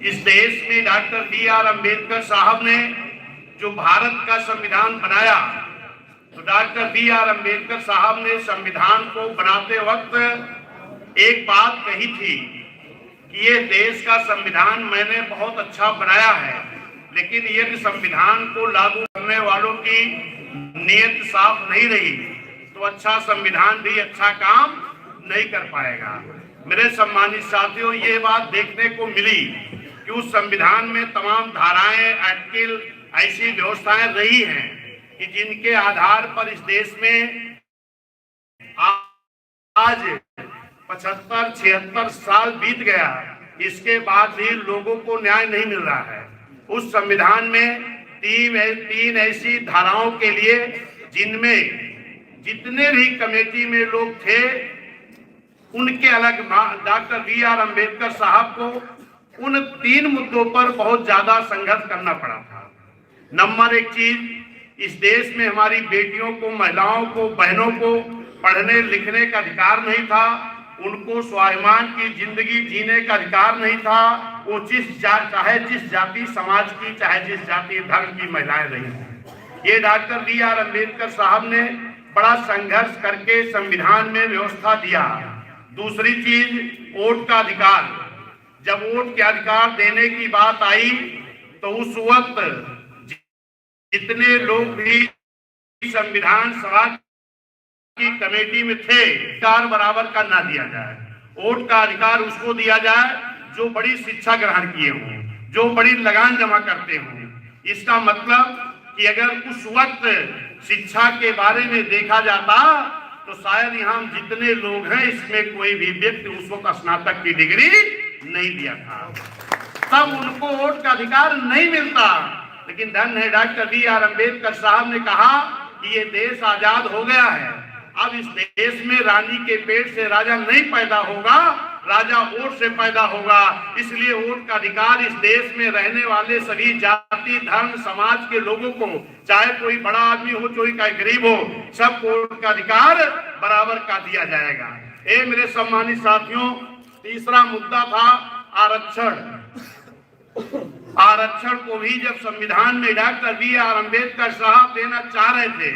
इस देश में डॉक्टर B.R. अम्बेडकर साहब ने जो भारत का संविधान बनाया, तो डॉक्टर B.R. अम्बेडकर साहब ने संविधान को बनाते वक्त एक बात कही थी कि ये देश का संविधान मैंने बहुत अच्छा बनाया है, लेकिन यदि संविधान को लागू करने वालों की नीयत साफ नहीं रही तो अच्छा संविधान भी अच्छा काम नहीं कर पाएगा। मेरे सम्मानित साथियों, ये बात देखने को मिली कि उस संविधान में तमाम धाराएं, आर्टिकल, ऐसी व्यवस्थाएं रही हैं कि जिनके आधार पर इस देश में आज 75-76 साल बीत गया, इसके बाद भी लोगों को न्याय नहीं मिल रहा है। उस संविधान में तीन ऐसी धाराओं के लिए जिनमें जितने भी कमेटी में लोग थे उनके अलग डॉक्टर B.R. अम्बेडकर साहब को उन 3 मुद्दों पर बहुत ज्यादा संघर्ष करना पड़ा था। नंबर 1 चीज, इस देश में हमारी बेटियों को, महिलाओं को, बहनों को पढ़ने लिखने का अधिकार नहीं था, उनको स्वाभिमान की जिंदगी जीने का अधिकार नहीं था। वो चाहे जिस जाति समाज की, चाहे जिस जाति धर्म की महिलाएं रही। ये डॉक्टर B.R. अम्बेडकर साहब ने बड़ा संघर्ष करके संविधान में व्यवस्था दिया। दूसरी चीज, वोट का अधिकार। जब वोट के अधिकार देने की बात आई तो उस वक्त जितने लोग भी संविधान सभा की कमेटी में थे, अधिकार बराबर का ना दिया जाए। वोट का अधिकार उसको दिया जाए जो बड़ी शिक्षा ग्रहण किए हों, जो बड़ी लगान जमा करते हों। इसका मतलब कि अगर उस वक्त शिक्षा के बारे में देखा जाता तो शायद यहाँ जितने लोग हैं इसमें कोई भी व्यक्ति उस वक्त स्नातक की डिग्री नहीं लिया था, तब उनको वोट का अधिकार नहीं मिलता। लेकिन धन्य है डॉक्टर B.R. अम्बेडकर साहब ने कहा कि ये देश आजाद हो गया है, अब इस देश में रानी के पेट से राजा नहीं पैदा होगा, राजा वोट से पैदा होगा। इसलिए वोट का अधिकार इस देश में रहने वाले सभी जाति, धर्म, समाज के लोगों को, चाहे कोई बड़ा आदमी हो, चाहे गरीब हो, सबको वोट का अधिकार बराबर का दिया जाएगा। मेरे सम्मानित साथियों, तीसरा मुद्दा था आरक्षण। आरक्षण को भी जब संविधान में डॉक्टर B.R. अम्बेडकर साहब देना चाह रहे थे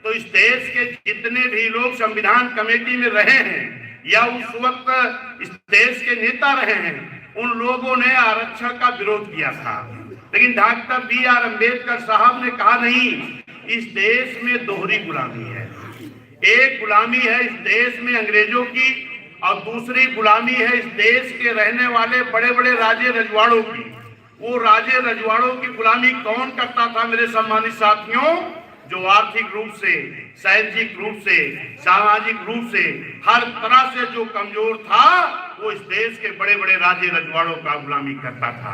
तो इस देश के जितने भी लोग संविधान कमेटी में रहे हैं या उस वक्त इस देश के नेता रहे हैं, उन लोगों ने आरक्षण का विरोध किया था। लेकिन डॉक्टर B.R. अम्बेडकर साहब ने कहा नहीं, इस देश में दोहरी गुलामी है। एक गुलामी है इस देश में अंग्रेजों की और दूसरी गुलामी है इस देश के रहने वाले बड़े बड़े राजे रजवाड़ों की। वो राजे रजवाड़ों की गुलामी कौन करता था मेरे सम्मानित साथियों? जो आर्थिक रूप से, शैक्षिक रूप से, सामाजिक रूप से, हर तरह से जो कमजोर था, वो इस देश के बड़े बड़े राजे रजवाड़ों का गुलामी करता था।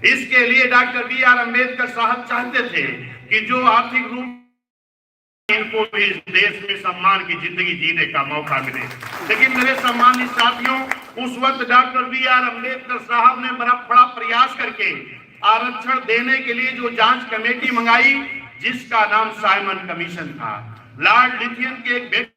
इसके लिए डॉक्टर B.R. अम्बेडकर साहब चाहते थे कि जो आर्थिक रूप इनको भी इस देश में सम्मान की जिंदगी जीने का मौका मिले। लेकिन मेरे सम्मानित साथियों, उस वक्त डॉक्टर B.R. अम्बेडकर साहब ने बड़ा प्रयास करके आरक्षण देने के लिए जो जांच कमेटी मंगाई, जिसका नाम साइमन कमीशन था। लॉर्ड लिथियन के एक व्यक्ति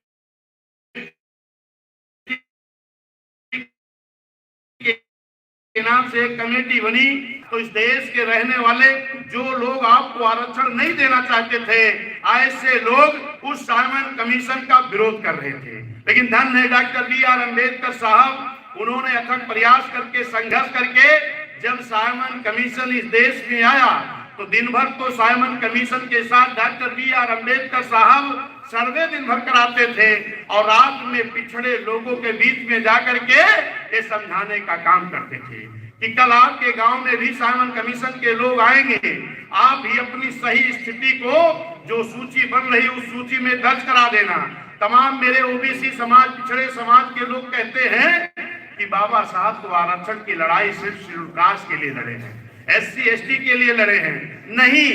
के नाम से एक कमेटी बनी, तो इस देश के रहने वाले जो लोग आपको आरक्षण नहीं देना चाहते थे, ऐसे लोग उस साइमन कमीशन का विरोध कर रहे थे। लेकिन धन्य है डॉक्टर B.R. अम्बेडकर साहब, उन्होंने अथक प्रयास करके, संघर्ष करके जब साइमन कमीशन इस देश में आया तो दिन भर तो साइमन कमीशन के साथ डॉक्टर B.R. अम्बेडकर साहब सर्वे दिन भर कराते थे और रात में पिछड़े लोगों के बीच में जाकर के ये समझाने का काम करते थे कि कल आपके गांव में भी साइमन कमीशन के लोग आएंगे, आप भी अपनी सही स्थिति को, जो सूची बन रही उस सूची में दर्ज करा देना। तमाम मेरे ओबीसी समाज, पिछड़े समाज के लोग कहते हैं कि बाबा साहब तो आरक्षण की लड़ाई सिर्फ शेड्यूल कास्ट के लिए लड़े हैं, SC ST के लिए लड़े हैं। नहीं,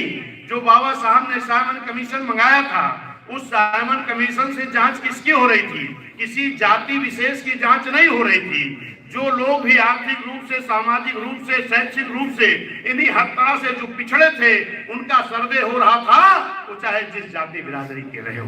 जो बाबा साहब ने साइमन कमीशन मंगाया था, उस साइमन कमीशन से जांच किसकी हो रही थी? किसी जाति विशेष की जांच नहीं हो रही थी। जो लोग भी आर्थिक रूप से, सामाजिक रूप से, शैक्षिक रूप से, इन्हीं हर तरह से जो पिछड़े थे, उनका सर्वे हो रहा था, वो चाहे जिस जाति बिरादरी के रहे हो।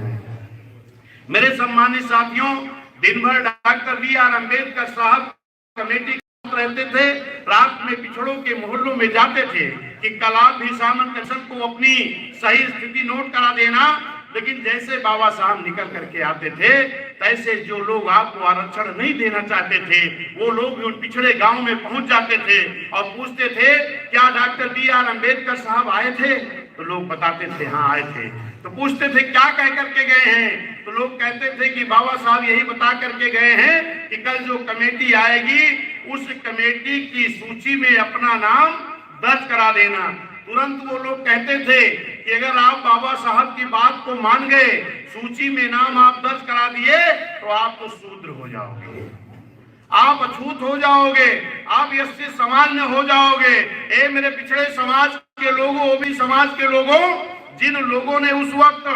मेरे सम्मानित साथियों, दिन भर डॉक्टर B.R. अम्बेडकर साहब कमेटी रहते थे, रात में पिछड़ों के मोहल्लों में जाते थे कि कल आप भी सामन कशन को अपनी सही स्थिति नोट करा देना। लेकिन जैसे बाबा साहब निकल करके आते थे, तैसे जो लोग आपको आरक्षण नहीं देना चाहते थे, वो लोग भी उन पिछड़े गांव में पहुंच जाते थे और पूछते थे, क्या डॉक्टर B.R. अम्बेडकर साहब आए थे? तो लोग बताते थे हाँ आए थे। तो पूछते थे क्या कह करके गए हैं? तो लोग कहते थे कि बाबा साहब यही बता करके गए हैं कि कल जो कमेटी आएगी, उस कमेटी की सूची में अपना नाम दर्ज करा देना। तुरंत वो लोग कहते थे कि अगर आप बाबा साहब की बात को मान गए, सूची में नाम आप दर्ज करा दिए, तो आप तो शूद्र हो जाओगे, आप अछूत हो जाओगे, आप एससी समाज में हो जाओगे। ए मेरे पिछड़े समाज के लोगों, ओबीसी समाज के लोगों, जिन लोगों ने उस वक्त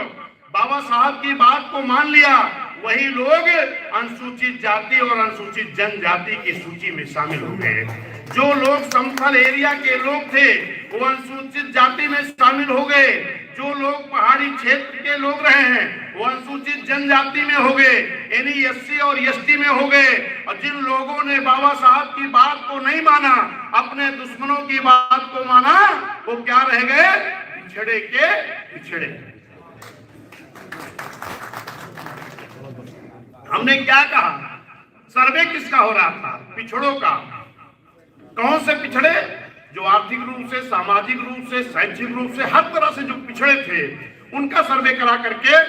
बाबा साहब की बात को मान लिया, वही लोग अनुसूचित जाति और अनुसूचित जनजाति की सूची में शामिल हो गए। जो लोग समतल एरिया के लोग थे, वो अनुसूचित जाति में शामिल हो गए। जो लोग पहाड़ी क्षेत्र के लोग रहे हैं, वो अनुसूचित जनजाति में हो गए, यानी एससी और एसटी में हो गए। और जिन लोगों ने बाबा साहब की बात को नहीं माना, अपने दुश्मनों की बात को माना, वो क्या रह गए? पिछड़े के पिछड़े। हमने क्या कहा? सर्वे किसका हो रहा था? पिछड़ों का। कौन से पिछड़े? जो आर्थिक रूप से, सामाजिक रूप से, शैक्षिक रूप से, हर तरह से जो पिछड़े थे, उनका सर्वे करा करके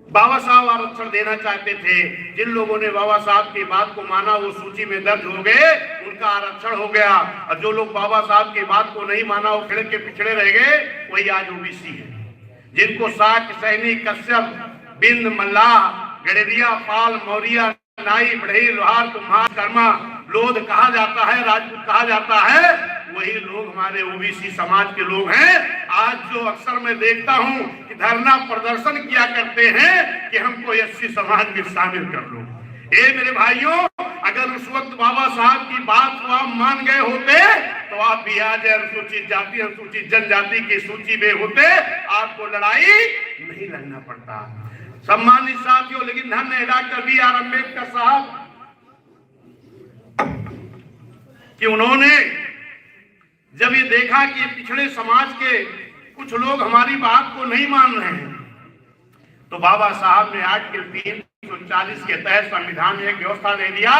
बाबा साहब आरक्षण देना चाहते थे। जिन लोगों ने बाबा साहब की बात को माना, वो सूची में दर्ज हो गए, उनका आरक्षण हो गया। और जो लोग बाबा साहब की बात को नहीं माना, वो खिड़क के पिछड़े रह गए, वही आज ओबीसी है। जिनको शाक, सैनी, कश्यप, बिंद, मल्लाह, गड़ेरिया, पाल, मौर्य, नाई, बढ़ई, लोहार, कुम्हार, कर्मा, लोध कहा जाता है, राजपूत कहा जाता है, वही लोग हमारे ओबीसी समाज के लोग हैं। आज जो अक्सर मैं देखता हूं कि धरना प्रदर्शन किया करते हैं कि हमको एससी समाज में शामिल कर लो। ए मेरे भाइयों, अगर उस वक्त बाबा साहब की बात को आप मान गए होते, तो आप भी आज अनुसूचित जाति, अनुसूचित जनजाति की सूची में होते, आपको लड़ाई नहीं लड़ना पड़ता। सम्मानित साथियों, लेकिन धन्य है डॉक्टर B.R. अम्बेडकर साहब कि उन्होंने जब ये देखा कि पिछड़े समाज के कुछ लोग हमारी बात को नहीं मान रहे हैं, तो बाबा साहब ने आर्टिकल 340 के तहत संविधान में एक व्यवस्था दे दिया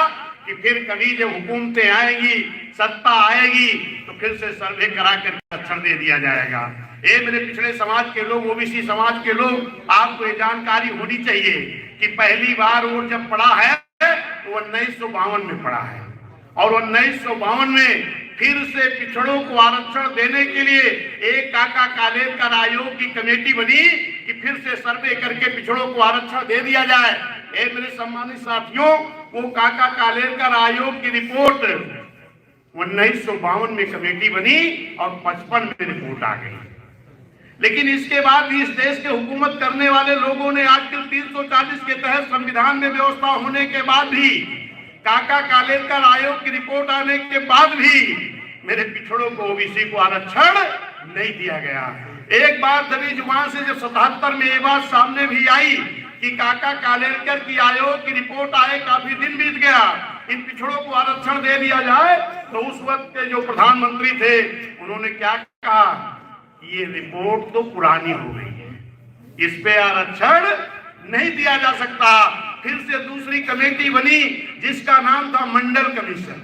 कि फिर कभी जब हुकूमतें आएंगी, सत्ता आएगी, तो फिर से सर्वे करा कर आरक्षण दे दिया जाएगा। ये मेरे पिछड़े समाज के लोग, ओबीसी समाज के लोग, आपको ये जानकारी होनी चाहिए कि पहली बार वोट जब पड़ा है तो 1952 में पड़ा है, और 1952 में फिर से पिछड़ों को आरक्षण देने के लिए एक काका कालेलकर आयोग की कमेटी बनी कि फिर से सर्वे करके पिछड़ों को आरक्षण दे दिया जाए। मेरे सम्मानित साथियों, वो काका कालेलकर आयोग की रिपोर्ट 1952 में कमेटी बनी और 55 में रिपोर्ट आ गई। लेकिन इसके बाद भी इस देश के हुकूमत करने वाले लोगों ने आर्टिकल 340 के तहत संविधान में व्यवस्था होने के बाद भी, काका कालेलकर आयोग की रिपोर्ट आने के बाद भी मेरे पिछड़ों को, ओबीसी को आरक्षण नहीं दिया गया। एक बार दबी जुबान से जब 77 में ये बात सामने भी आई कि काका कालेलकर की आयोग की रिपोर्ट आए, काफी दिन बीत गया, इन पिछड़ों को आरक्षण दे दिया जाए, तो उस वक्त के जो प्रधानमंत्री थे, उन्होंने क्या कहा? ये रिपोर्ट तो पुरानी हो गई है, इस पे आरक्षण नहीं दिया जा सकता। फिर से दूसरी कमेटी बनी जिसका नाम था मंडल कमीशन।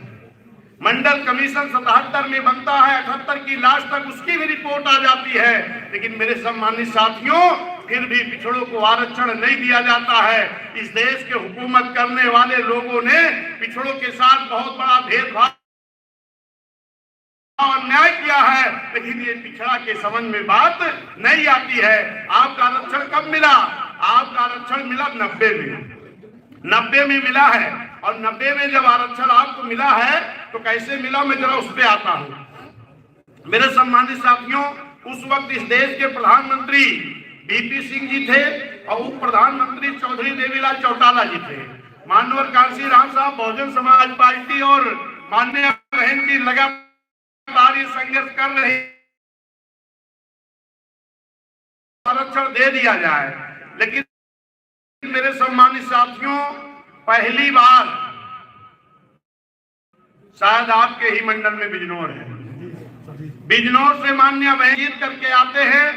मंडल कमीशन 77 में बनता है, 78 की लास्ट तक उसकी भी रिपोर्ट आ जाती है। लेकिन मेरे सम्मानित साथियों, फिर भी पिछड़ों को आरक्षण नहीं दिया जाता है। इस देश के हुकूमत करने वाले लोगों ने पिछड़ों के साथ बहुत बड़ा भेदभाव, अन्याय किया है, लेकिन ये पिछड़ा के समझ में बात नहीं आती है। आपका आरक्षण कब मिला? आपका आरक्षण मिला 90 में मिला है। और 90 में जब आरक्षण आपको मिला है तो कैसे मिला, मैं जरा उस पर आता हूं। मेरे सम्मानित साथियों, उस वक्त इस देश के प्रधानमंत्री बीपी सिंह जी थे और उप प्रधानमंत्री चौधरी देवीलाल चौटाला जी थे। मानवर कांसी राम साहब बहुजन समाज पार्टी और माननीय बहन जी लगातार ये संघर्ष कर रहे, आरक्षण दे दिया जाए। लेकिन मेरे सम्मानित साथियों, पहली बार शायद आपके ही मंडल में बिजनौर है। बिजनौर से मान्य बहन जीत करके आते हैं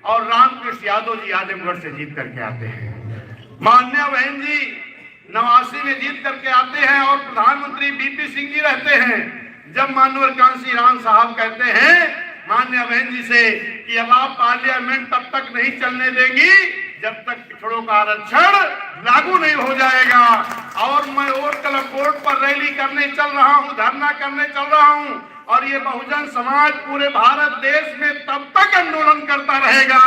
और रामकृष्ण यादव जी आजमगढ़ से जीत करके आते हैं। मान्य बहन जी 89 में जीत करके आते हैं और प्रधानमंत्री बीपी सिंह जी रहते हैं। जब मानवर कांसी राम साहब कहते हैं मान्य बहन जी से कि अब आप पार्लियामेंट तब तक नहीं चलने देंगी जब तक पिछड़ों का आरक्षण लागू नहीं हो जाएगा, और मैं वोट क्लब बोर्ड पर रैली करने चल रहा हूं, धरना करने चल रहा हूं, और ये बहुजन समाज पूरे भारत देश में तब तक आंदोलन करता रहेगा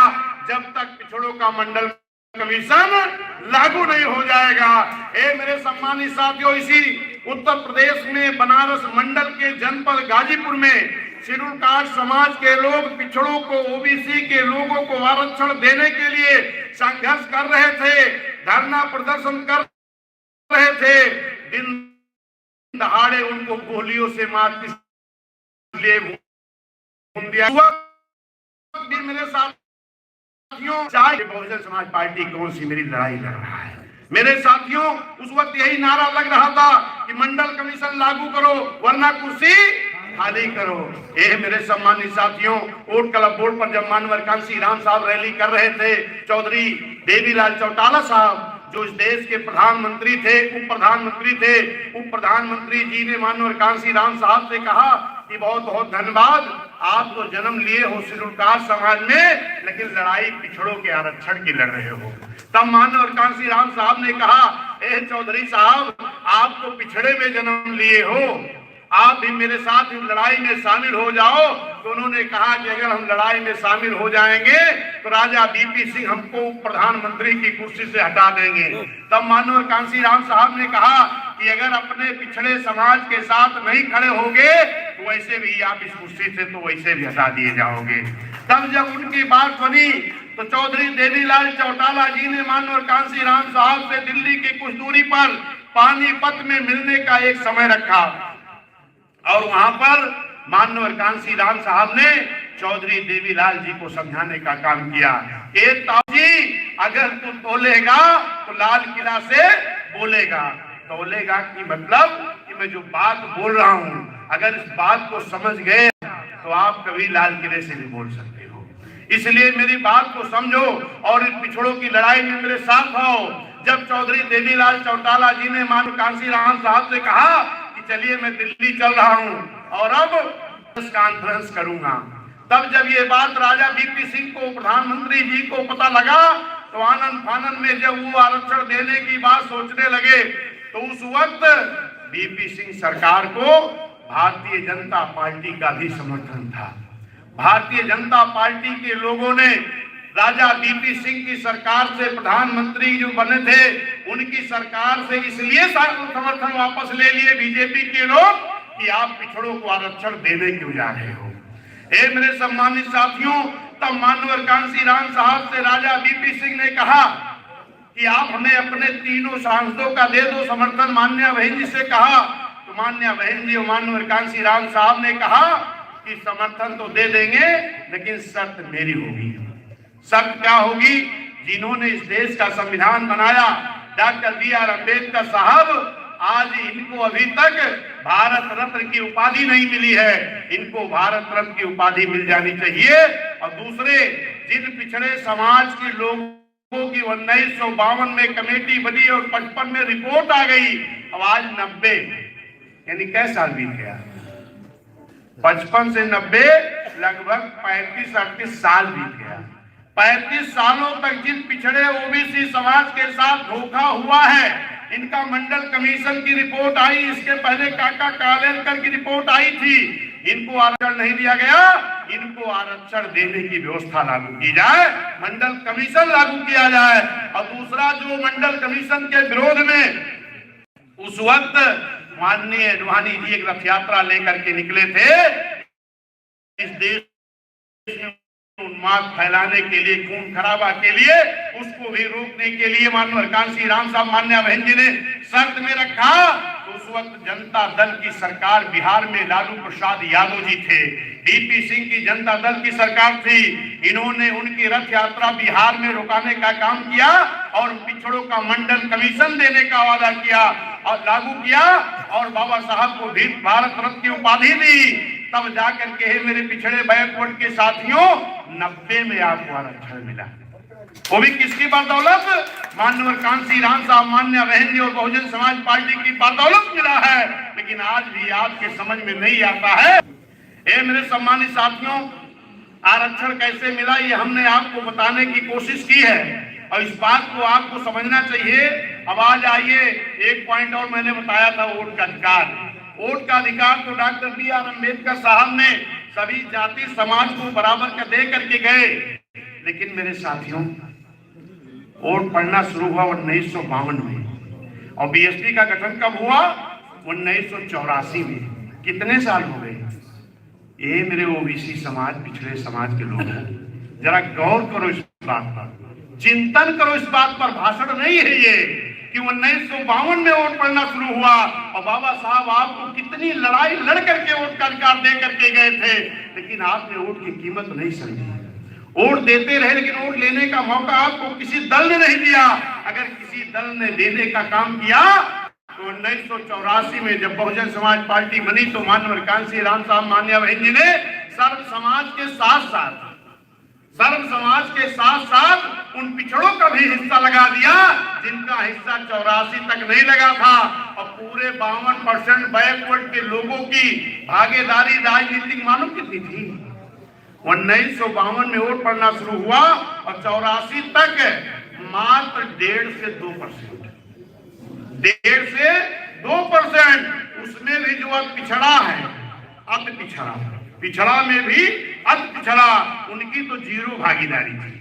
जब तक पिछड़ों का मंडल कमीशन लागू नहीं हो जाएगा। मेरे सम्मानित साथियों, इसी उत्तर प्रदेश में बनारस मंडल के जनपद गाजीपुर में शेड्यूल कास्ट समाज के लोग पिछड़ों को, ओबीसी के लोगों को आरक्षण देने के लिए संघर्ष कर रहे थे, धरना प्रदर्शन कर रहे थे। दिन दहाड़े उनको गोलियों से मार लिए मेरे साथियों, चाहे बहुजन समाज पार्टी कौन सी मेरी लड़ाई लड़ रहा है, मेरे साथियों उस वक्त यही नारा लग रहा था कि मंडल कमीशन लागू करो वरना कुर्सी खाली करो। मेरे सम्मानित साथियों, वोट क्लब बोर्ड पर जब मानवर कांसी राम साहब रैली कर रहे थे, चौधरी देवीलाल चौटाला साहब जो इस देश के प्रधानमंत्री थे, उप प्रधानमंत्री थे, उप प्रधानमंत्री जी ने मानवर कांसी राम साहब से कहा कि बहुत बहुत धन्यवाद, आप तो जन्म लिए हो शेड्यूल कास्ट समाज में, लेकिन लड़ाई पिछड़ों के आरक्षण की लड़ रहे हो। तब मानवर कांसी राम साहब ने कहा, चौधरी साहब आप तो पिछड़े में जन्म लिए हो, आप भी मेरे साथ इस लड़ाई में शामिल हो जाओ। तो उन्होंने कहा कि अगर हम लड़ाई में शामिल हो जाएंगे तो राजा बीपी सिंह हमको प्रधानमंत्री की कुर्सी से हटा देंगे। तब मानवर कांसी राम साहब ने कहा कि अगर अपने पिछड़े समाज के साथ नहीं खड़े होगे तो वैसे भी आप इस कुर्सी से तो वैसे भी हटा दिए जाओगे। तब जब उनकी बात सुनी तो चौधरी देवीलाल चौटाला जी ने मानवर कांसी राम साहब से दिल्ली की कुछ दूरी पर पानीपत में मिलने का एक समय रखा, और वहां पर मानवर कांसी राम साहब ने चौधरी देवीलाल जी को समझाने का काम किया। ताऊजी अगर तू तोलेगा तो लाल किला से बोलेगा। तोलेगा की मतलब कि मैं जो बात बोल रहा हूं, अगर इस बात को समझ गए तो आप कभी लाल किले से भी बोल सकते हो। इसलिए मेरी बात को समझो और इस पिछड़ों की लड़ाई में मेरे साथ आओ। जब चौधरी देवीलाल चौटाला जी ने मानवर कांसी राम साहब से कहा चलिए मैं दिल्ली चल रहा हूं और अब कॉन्फ्रेंस करूंगा, तब जब ये बात राजा बीपी सिंह को, प्रधानमंत्री जी को पता लगा तो आनंद फानंद में जब वो आरक्षण देने की बात सोचने लगे तो उस वक्त बीपी सिंह सरकार को भारतीय जनता पार्टी का भी समर्थन था। भारतीय जनता पार्टी के लोगों ने राजा बीपी सिंह की सरकार से, प्रधानमंत्री जो बने थे उनकी सरकार से इसलिए समर्थन वापस ले लिए बीजेपी के लोग कि आप पिछड़ों को आरक्षण देने क्यों जा रहे हो। मेरे सम्मानित साथियों, तब मानवर कांसी राम साहब से राजा बीपी सिंह ने कहा कि आप हमें अपने तीनों सांसदों का दे दो समर्थन। मान्या बहन जी से कहा तो मान्या बहन जी और मानवर कांसी राम साहब ने कहा कि समर्थन तो दे देंगे लेकिन शर्त मेरी होगी। शर्त क्या होगी? जिन्होंने इस देश का संविधान बनाया, डॉक्टर बी.आर. अम्बेडकर साहब, आज इनको अभी तक भारत रत्न की उपाधि नहीं मिली है, इनको भारत रत्न की उपाधि मिल जानी चाहिए। और दूसरे, जिन पिछड़े समाज के लोगों की 1952 में कमेटी बनी और 55 में रिपोर्ट आ गई, अब आज 90 यानी कैसा साल बीत गया, 55 से 90 लगभग 35-38 साल बीत गया। 35 सालों तक जिन पिछड़े ओबीसी समाज के साथ धोखा हुआ है, इनका मंडल कमीशन की रिपोर्ट आई, इसके पहले काका कालेलकर की रिपोर्ट आई थी, इनको आरक्षण नहीं दिया गया। इनको आरक्षण देने की व्यवस्था लागू की जाए, मंडल कमीशन लागू किया जाए। और दूसरा, जो मंडल कमीशन के विरोध में उस वक्त माननीय अडवाणी जी एक रथ यात्रा लेकर के निकले थे, इस देश में उन्माद फैलाने के लिए, खून खराबा के लिए, उसको भी रोकने के लिए मानवर कांसी राम साहब, मान्या बहन जी ने शर्त में रखा। तो उस वक्त जनता दल की सरकार बिहार में लालू प्रसाद यादव जी थे, बीपी सिंह की जनता दल की सरकार थी। इन्होंने उनकी रथ यात्रा बिहार में रुकाने का काम किया और पिछड़ों का मंडल कमीशन देने का वादा किया। और लागू किया और बाबा साहब को भी भारत रत्न की उपाधि दी, तब जाकर के मेरे पिछड़े बैकवर्ड के साथियों 90 में आपको आरक्षण मिला। वो भी किसकी बदौलत? माननीय कांसी राम साहब, मान्य बहन जी और बहुजन समाज पार्टी की बदौलत मिला है। लेकिन आज भी आपके समझ में नहीं आता है। ये मेरे सम्मानित साथियों, आरक्षण कैसे मिला ये हमने आपको बताने की कोशिश की है और इस बात को आपको समझना चाहिए। अब आज आइए, एक पॉइंट और मैंने बताया था, वोट का अधिकार। वोट का अधिकार तो डॉक्टर B.R. अम्बेडकर साहब ने सभी जाति समाज को बराबर का दे करके गए। लेकिन मेरे साथियों, वोट पढ़ना शुरू हुआ 1952 में और बीएसपी का गठन कब हुआ? 1984 में। कितने साल हो गए? ये मेरे ओबीसी समाज, पिछड़े समाज के लोग, जरा गौर करो इस बात पर, चिंतन करो इस बात पर। भाषण नहीं है ये कि 1952 में वोट पढ़ना शुरू हुआ और बाबा साहब आपको कितनी लड़ाई लड़ करके वोट का अधिकार दे करके गए थे, लेकिन आपने वोट की कीमत नहीं समझी। वोट देते रहे लेकिन वोट लेने का मौका आपको किसी दल ने नहीं दिया। अगर किसी दल ने देने का काम किया तो 1984 में जब बहुजन समाज पार्टी बनी तो माननीय कांसी राम साहब, मान्य बहन जी ने सर्व समाज के साथ साथ उन पिछड़ों का भी हिस्सा लगा दिया जिनका हिस्सा 84 तक नहीं लगा था। और पूरे 52% बैकवर्ड के लोगों की भागीदारी राजनीतिक मालूम कितनी थी? 1952 में वोट पड़ना शुरू हुआ और 84 तक मात्र 1.5 से 2%, 1.5 से 2%। उसमें भी जो अति पिछड़ा है, अति पिछड़ा में भी अति पिछड़ा, उनकी तो जीरो भागीदारी थी।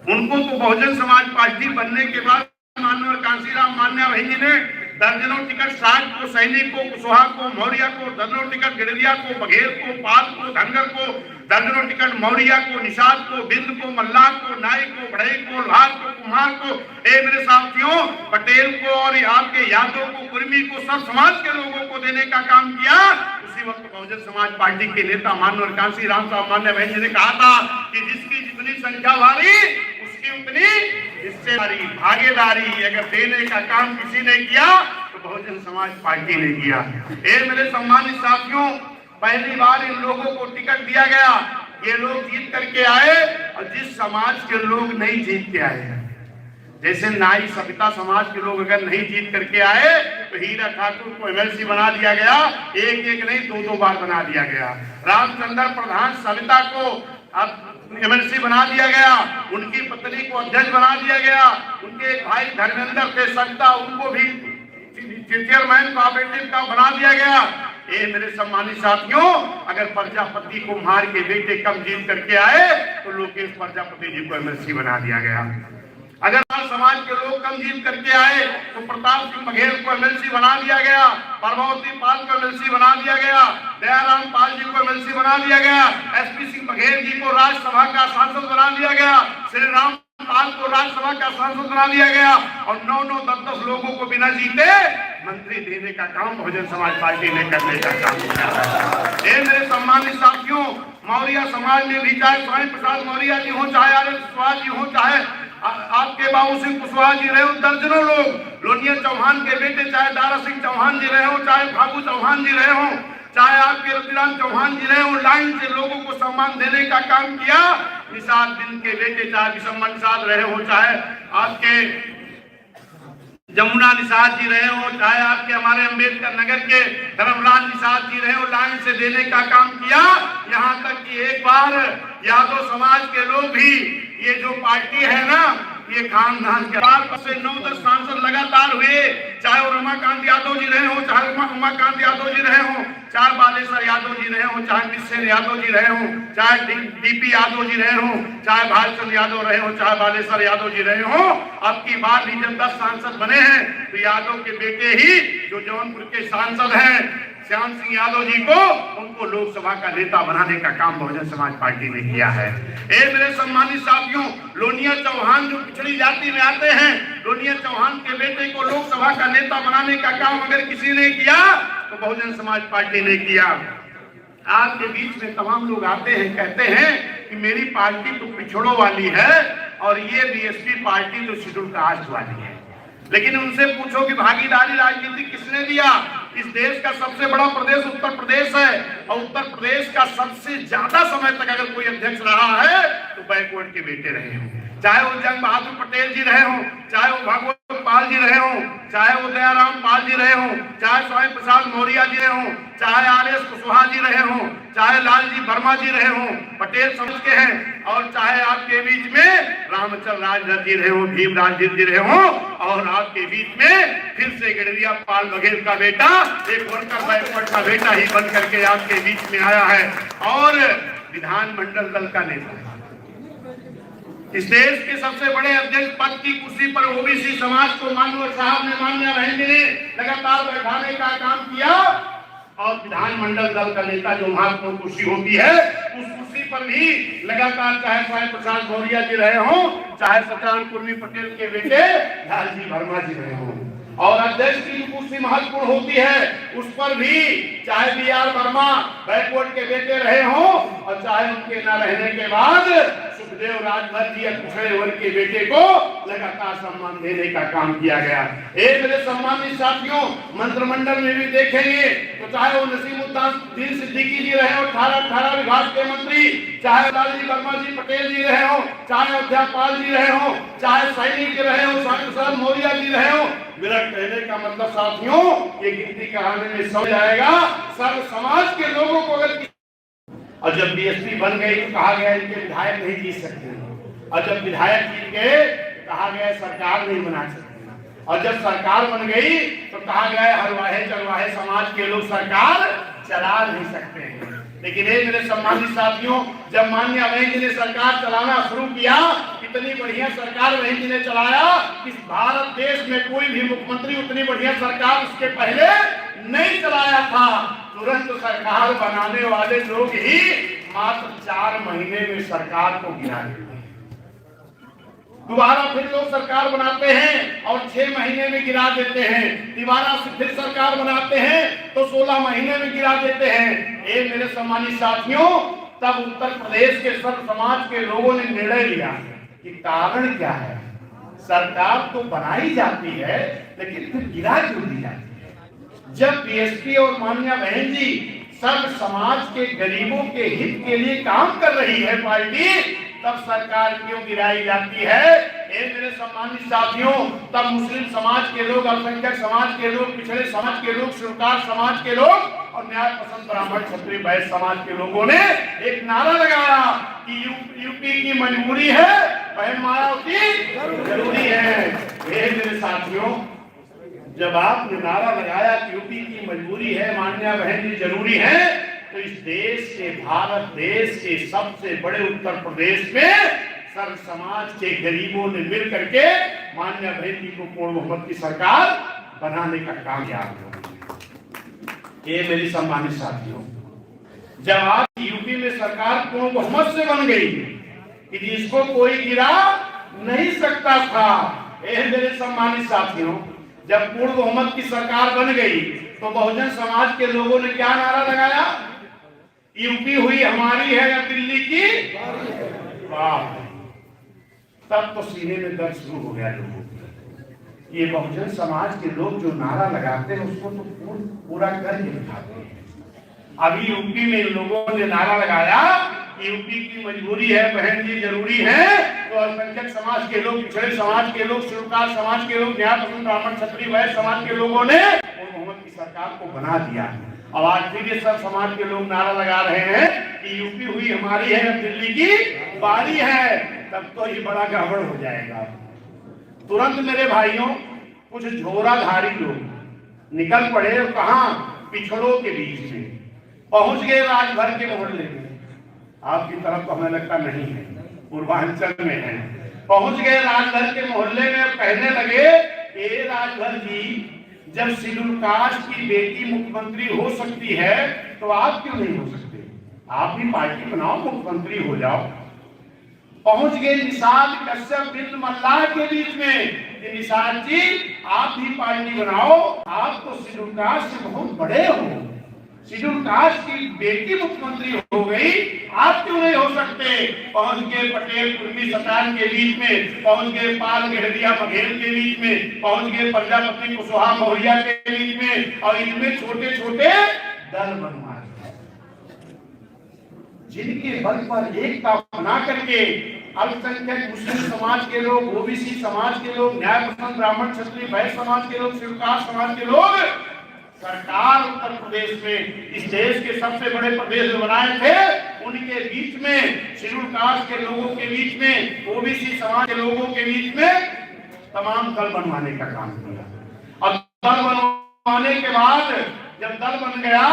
उनको तो बहुजन समाज पार्टी बनने के बाद माननीय कांसीराम, मान्य बहन जी ने दर्जनों टिकट साग को, सैनिक को, कुशवाहा को, मौर्य को, दर्जनों टिकट गिरिया को, बघेल को, पाल को, धनगर को, दर्जनों टिकट मौर्य को, निषाद को, बिंद को, मल्लाह को, नाई को, बढ़ई को, लोहार को, कुम्हार को, मेरे साथियों पटेल को और आपके यादव को, कुर्मी को, सब समाज के लोगों को देने का काम किया। उसी वक्त बहुजन समाज पार्टी के नेता माननीय कांसी राम साहब, मान्य बहन जी ने कहा था कि जिसकी जितनी संख्या भारी उसकी उतनी हिस्सेदारी, भागीदारी। अगर देने का काम किसी ने किया तो बहुजन समाज पार्टी ने किया। मेरे सम्मानित साथियों, पहली बार इन लोगों को टिकट दिया गया। ये लोग जीत करके आए और जिस समाज के लोग नहीं जीत के आए, जैसे नाई सविता समाज के लोग अगर नहीं जीत करके आए तो हीरा ठाकुर को एमएलसी बना दिया गया, एक नहीं 2 बार बना दिया गया। रामचंद्र प्रधान सविता को एमएलसी बना दिया गया, उनकी पत्नी को अध्यक्ष बना दिया गया, उनके भाई धर्मेंद्र थे सविता, उनको भी चेयरमैन कोऑपरेटिव का बना दिया गया। मेरे सम्मानित साथियों, अगर प्रजापति को मार के बेटे कम जीत करके आए तो लोकेश प्रजापति जी को एमएलसी बना दिया गया। अगर समाज के लोग कम जीत करके आए तो प्रताप सिंह बघेल को एमएलसी बना दिया गया, प्रभावती पाल को एमएलसी बना दिया गया, दयाराम पाल जी को एमएलसी बना दिया गया, एसपी सिंह बघेल जी को राज्यसभा का सांसद बना दिया गया, श्री राम पाल को राज्यसभा का सांसद बना दिया गया और 9-9, 10-10 लोगों को बिना जीते मंत्री देने का काम बहुजन समाज पार्टी ने करने का काम किया। मेरे सम्मानित साथियों, मौर्य समाज में भी चाहे स्वामी प्रसाद मौर्य जी हो, चाहे आर एस कुशवाहा जी हो, चाहे आपके बाबू सिंह कुशवाहा जी रहे हो, दर्जनों लोग, लोनिया चौहान के बेटे चाहे दारा सिंह चौहान जी रहे हो, चाहे फागू चौहान जी रहे हो, चाहे आपके रतिराम चौहान जी रहे हो, लाइन से लोगों को सम्मान देने का काम किया। निषाद बिंद के बेटे चाहे विशंबर निषाद रहे हो, चाहे आपके जमुना निषाद जी रहे हो, चाहे आपके हमारे अंबेडकर नगर के धर्मलाल निषाद जी रहे हो, लाइन से देने का काम किया। यहाँ तक कि एक बार यादव समाज के लोग भी, ये जो पार्टी है ना, ये खानदान के बाद से 9-10 सांसद लगातार हुए, चाहे वो रमाकांत यादव जी रहे हो, चाहे उमाकांत यादव जी रहे हो, चाहे बालेश्वर यादव जी रहे हो, चाहे निश्चय यादव जी रहे हो, चाहे डीपी यादव जी रहे हो, चाहे भालचंद यादव रहे हो, चाहे बालेश्वर यादव जी रहे हो। अब की बार भी जब 10 सांसद बने हैं तो यादव के बेटे ही जो जौनपुर के सांसद हैं श्याम सिंह यादव जी को, उनको लोकसभा का नेता बनाने का काम बहुजन समाज पार्टी ने किया है। मेरे सम्मानित साथियों, लोनिया चौहान जो पिछड़ी जाति में आते हैं, लोनिया चौहान के बेटे को लोकसभा का नेता बनाने का काम अगर किसी ने किया तो बहुजन समाज पार्टी ने किया। आपके बीच में तमाम लोग आते हैं, कहते हैं कि मेरी पार्टी तो पिछड़ों वाली है और ये बीएसपी पार्टी तो शेड्यूल कास्ट वाली है। लेकिन उनसे पूछो कि भागीदारी राजनीति किसने दिया। इस देश का सबसे बड़ा प्रदेश उत्तर प्रदेश है और उत्तर प्रदेश का सबसे ज्यादा समय तक अगर कोई अध्यक्ष रहा है तो बैकवर्ड के बेटे रहे हों, चाहे वो जंग बहादुर पटेल जी रहे हों, चाहे वो भगवत पाल जी रहे हों, चाहे वो दयाराम पाल जी रहे हों, चाहे स्वामी प्रसाद मौर्य जी रहे हों, चाहे आर.एस. कुशवाहा जी रहे हों, चाहे लालजी वर्मा जी रहे हों, पटेल समाज के हैं, और चाहे आपके बीच में रामचंद्र राजभर जी रहे हों, भीमराव जी रहे हों, और आपके बीच में फिर से गडरिया पाल बघेल का बेटा एक वर्कर बैकवर्ड का बेटा ही बन करके आपके बीच में आया है और विधानमंडल दल का नेता। इस देश के सबसे बड़े अध्यक्ष पद की कुर्सी पर ओबीसी समाज को मानवर साहब ने, मान्या बहन जी ने लगातार बैठाने का काम किया और विधानमंडल दल का नेता जो महत्वपूर्ण कुर्सी होती है उस कुर्सी पर भी लगातार चाहे स्वामी प्रसाद मौर्य जी रहे हों, चाहे सत्यनारायण कुर्मी पटेल के बेटे लालजी वर्मा जी रहे हों, और अध्यक्ष की जो कुर्सी महत्वपूर्ण होती है उस पर भी चाहे बी.आर. वर्मा बैकवर्ड के बेटे रहे हों और चाहे उनके न रहने के बाद सुखदेव राजभर जी पिछड़े वर्ग के बेटे को लगातार सम्मान देने का काम किया गया। एक मेरे सम्मानित साथियों, मंत्रिमंडल में भी देखेंगे तो चाहे वो नसीमुद्दीन सिद्दीकी जी रहे हो 18 विभाग के मंत्री, चाहे लालजी वर्मा जी पटेल जी रहे हो, चाहे अध्यापाल जी रहे हो, चाहे सैनिक जी रहे हो, स्वामी प्रसाद मौर्य जी रहे हो। मेरा कहने का मतलब साथियों ये गिनती कराने में समझ आएगा सर्व समाज के लोगों को अगर, और जब बीएसपी बन गई तो कहा गया इनके विधायक नहीं जीत सकते, और जब विधायक जीत गए कहा गया सरकार नहीं बना सकते, और जब सरकार बन गई तो कहा गया हरवाहे चरवाहे समाज के लोग सरकार चला नहीं सकते। लेकिन ये मेरे सम्मानित साथियों, जब माननीय बहन जी ने सरकार चलाना शुरू किया, इतनी बढ़िया सरकार बहन जी ने चलाया कि भारत देश में कोई भी मुख्यमंत्री उतनी बढ़िया सरकार उसके पहले नहीं चलाया था। तुरंत सरकार बनाने वाले लोग ही मात्र 4 महीने में सरकार को गिरा देते हैं, दोबारा फिर लोग सरकार बनाते हैं और 6 महीने में गिरा देते हैं, दोबारा से फिर सरकार बनाते हैं तो 16 महीने में गिरा देते हैं। ये मेरे सम्मानित साथियों, तब उत्तर प्रदेश के सर्व समाज के लोगों ने निर्णय लिया कि कारण क्या है, सरकार तो बनाई जाती है लेकिन फिर गिरा क्यों दी जाती है। जब बीएसपी और मान्या बहन जी सर्व समाज के गरीबों के हित के लिए काम कर रही है पार्टी, तब सरकार क्यों गिराई जाती है। ये मेरे सम्मानित साथियों, तब मुस्लिम समाज के लोग, अल्पसंख्यक समाज के लोग, पिछड़े समाज के लोग, श्रमकार समाज के लोग और न्याय पसंद ब्राह्मण क्षत्रिय वैश्य समाज के लोगों ने एक नारा लगाया कि यूपी की मजबूरी है, बहन मायावती जरूरी है। ये मेरे साथियों, जब आपने नारा लगाया कि यूपी की मजबूरी है, मान्या बहन जी जरूरी है, तो इस देश के, भारत देश के सबसे बड़े उत्तर प्रदेश में सर्व समाज के गरीबों ने मिल करके मान्या बहन जी को पूर्ण बहुमत की सरकार बनाने का काम किया। ये मेरी सम्मानित साथियों, जब आप यूपी में सरकार पूर्ण बहुमत से बन गई कि जिसको कोई गिरा नहीं सकता था, ये मेरे सम्मानित साथियों, जब पूर्ण बहुमत की सरकार बन गई तो बहुजन समाज के लोगों ने क्या नारा लगाया, यूपी हुई हमारी है या दिल्ली की। वाह, तब तो सीने में दर्द शुरू हो गया लोगों को। ये बहुजन समाज के लोग जो नारा लगाते हैं उसको तो पूरा करके दिखाते हैं। अभी यूपी में लोगों ने नारा लगाया कि यूपी की मजबूरी है, बहन जी जरूरी है, तो अल्पसंख्यक समाज के लोग, पिछड़े समाज के लोग, श्रमकार समाज के लोग, न्याय पसंद ब्राह्मण क्षत्रिय वैश्य समाज के लोगों ने बहुमत की सरकार को बना दिया। अब आज फिर ये सब समाज के लोग नारा लगा रहे हैं कि यूपी हुई हमारी है, अब दिल्ली की बारी है, तब तो ये बड़ा गड़बड़ हो जाएगा। तुरंत मेरे भाइयों, कुछ झोराधारी लोग निकल पड़े और कहा पिछड़ों के बीच में पहुंच गए, राजभर के मोहल्ले में। आपकी तरफ तो हमें लगता नहीं है, पूर्वांचल में है। पहुंच गए राजभर के मोहल्ले में और कहने लगे, ए राजभर जी, जब शेड्यूल कास्ट की बेटी मुख्यमंत्री हो सकती है तो आप क्यों नहीं हो सकते, आप भी पार्टी बनाओ, मुख्यमंत्री हो जाओ। पहुंच गए निषाद कश्यप बिंद मल्लाह के बीच में, निषाद जी आप भी पार्टी बनाओ, आप तो शेड्यूल कास्ट से बहुत बड़े हो, शेड्यूल कास्ट की बेटी मुख्यमंत्री हो गई, आप क्यों नहीं हो सकते? पहुंच गए पटेल कुर्मी सतान के बीच में, पहुंच गए पाल गहरिया बघेल के बीच में, पहुंच गए प्रजापति कुशवाहा मौर्य के बीच में, और इनमें छोटे छोटे दल बनवा जिनके बल पर एकता बना करके अल्पसंख्यक मुस्लिम समाज के लोग, ओबीसी समाज के लोग, न्याय पसंद ब्राह्मण क्षत्रिय वैश्य समाज के लोग, शिवकार समाज के लोग सरकार उत्तर प्रदेश में इस देश के सबसे बड़े प्रदेश बनाए थे, उनके बीच में शेड्यूल कास्ट के लोगों के बीच में, ओबीसी समाज के लोगों के बीच में तमाम दल बनवाने का काम किया। और दल बनवाने के बाद जब दल बन गया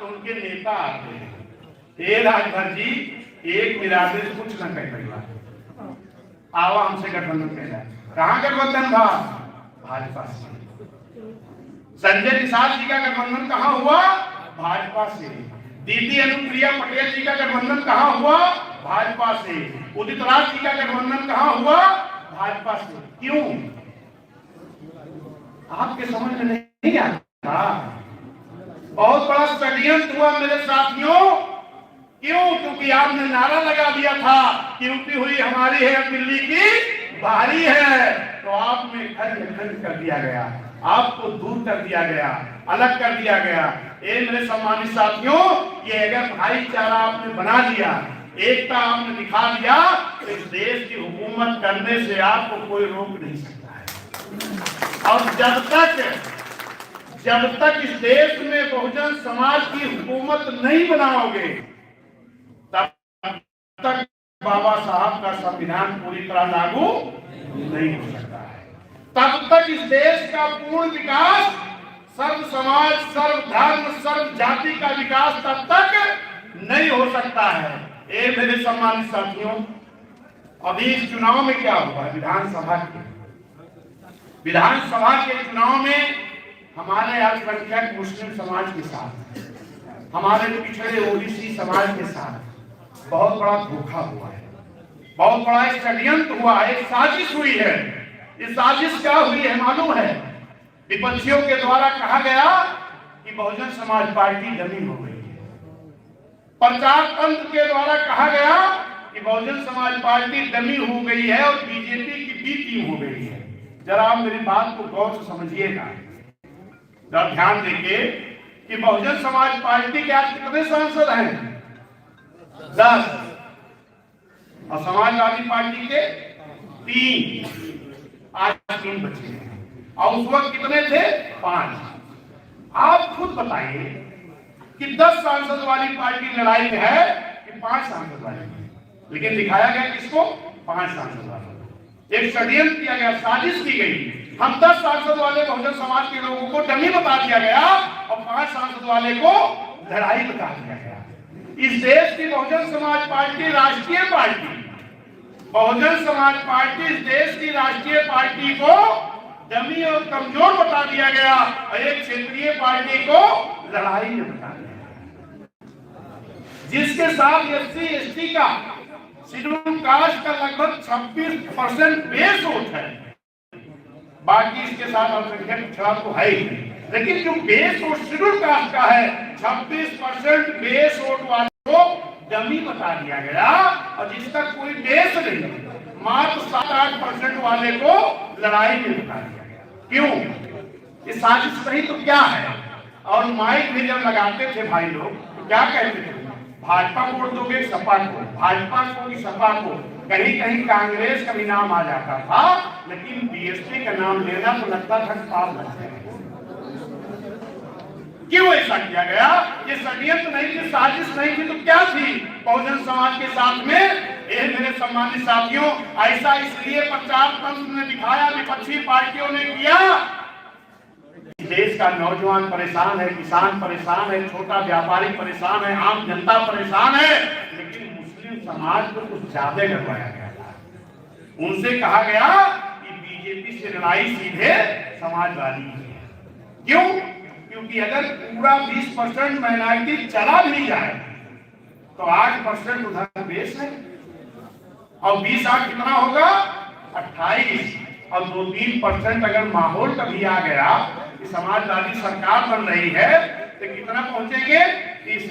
तो उनके नेता आते हैं, हे राजभर जी एक मिरादे से कुछ न कह पहला आवा हमसे गठबंधन कहला। कहां गठबंधन था? भाजपा से। संजय निषाद जी का गठबंधन कहां हुआ? भाजपा से। दीदी अनुप्रिया पटेल जी का गठबंधन कहां हुआ? भाजपा से। उदित राज जी का गठबंधन कहां हुआ? भाजपा से। क्यों? आपके समझ में नहीं आता? बहुत बड़ा षड्यंत्र हुआ मेरे साथियों। क्यों? क्योंकि आपने नारा लगा दिया था कि यूपी हुई हमारी है, दिल्ली की बारी है, तो आप में खंड कर दिया गया, आपको दूर कर दिया गया, अलग कर दिया गया। ये मेरे सम्मानित साथियों, ये अगर भाईचारा आपने बना दिया, एकता आपने दिखा दिया, तो इस देश की हुकूमत करने से आपको कोई रोक नहीं सकता है। और जब तक इस देश में बहुजन समाज की हुकूमत नहीं बनाओगे, तब तक बाबा साहब का संविधान पूरी तरह लागू नहीं हो सकता है। तब तक इस देश का पूर्ण विकास, सर्व समाज, सर्व धर्म, सर्व जाति का विकास तब तक नहीं हो सकता है। ये मेरे सम्मानित साथियों, अभी इस चुनाव में क्या हुआ? विधानसभा के चुनाव में हमारे अल्पसंख्यक मुस्लिम समाज के साथ, हमारे पिछड़े ओबीसी समाज के साथ बहुत बड़ा धोखा हुआ है, बहुत बड़ा षड्यंत्र हुआ है, एक साजिश हुई है। इस साजिश क्या हुई है मालूम है? विपक्षियों के द्वारा कहा गया कि बहुजन समाज पार्टी डमी हो गई है। प्रचार तंत्र के द्वारा कहा गया कि बहुजन समाज पार्टी डमी हो गई है और बीजेपी की बी टीम हो गई है। जरा आप मेरी बात को गौर से समझिएगा, जरा ध्यान देंगे कि बहुजन समाज पार्टी के आज कितने सांसद हैं? 10, और समाजवादी पार्टी के 3, आज 3 बचे हैं, और उस वक्त कितने थे? 5। आप खुद बताइए कि 10 सांसद वाली पार्टी लड़ाई में है कि 5 सांसद वाली में? लेकिन दिखाया गया किसको? 5 सांसद वाले। एक षड्यंत्र किया गया, साजिश की गई। हम 10 सांसद वाले बहुजन समाज के लोगों को डमी बता दिया गया और 5 सांसद वाले को लड़ाई बता दिया गया। इस देश की बहुजन समाज पार्टी राष्ट्रीय पार्टी, बहुजन समाज पार्टी इस देश की राष्ट्रीय पार्टी को डमी और कमजोर बता दिया गया और एक क्षेत्रीय पार्टी को लड़ाई में बता दिया गया, जिसके साथ SC ST का, शेड्यूल कास्ट का लगभग 26% बेस वोट है। बाकी इसके साथ अल्पसंख्यक पिछड़ा तो है ही, लेकिन जो बेस वोट शेड्यूल कास्ट का है, 26% बेस वोट वाले को डमी बता दिया गया और जिसका कोई बेस नहीं, मात्र 7-8% वाले को लड़ाई में बता दिया गया। क्यों? ये साजिश नहीं तो क्या है? और माइक भी जब लगाते थे भाई लोग तो क्या कहते थे? भाजपा को वोट दोगे, सपा को, भाजपा को कि सपा को। कहीं कहीं कांग्रेस का भी नाम आ जाता था, लेकिन बीएसपी का नाम लेना तो लगता था पाप लगता है। क्यों ऐसा किया गया? ये षड्यंत्र नहीं थी, साजिश नहीं थी, तो क्या थी? बहुजन समाज के साथ में ये मेरे सम्मानित साथियों, ऐसा इसलिए प्रचार तंत्र ने दिखाया, विपक्षी पार्टियों ने किया। देश का नौजवान परेशान है, किसान परेशान है, छोटा व्यापारी परेशान है, आम जनता परेशान है, लेकिन मुस्लिम समाज को कुछ ज्यादा करवाया गया था। उनसे कहा गया कि बीजेपी से लड़ाई सीधे समाजवादी की है। क्यों? क्योंकि अगर पूरा 20% माइनॉरिटी चला भी जाए तो 8% उधर बेस है, और 20-8 कितना होगा? 28, और 2-3% अगर माहौल कभी आ गया कि समाजवादी सरकार बन रही है तो कितना पहुंचेंगे? 30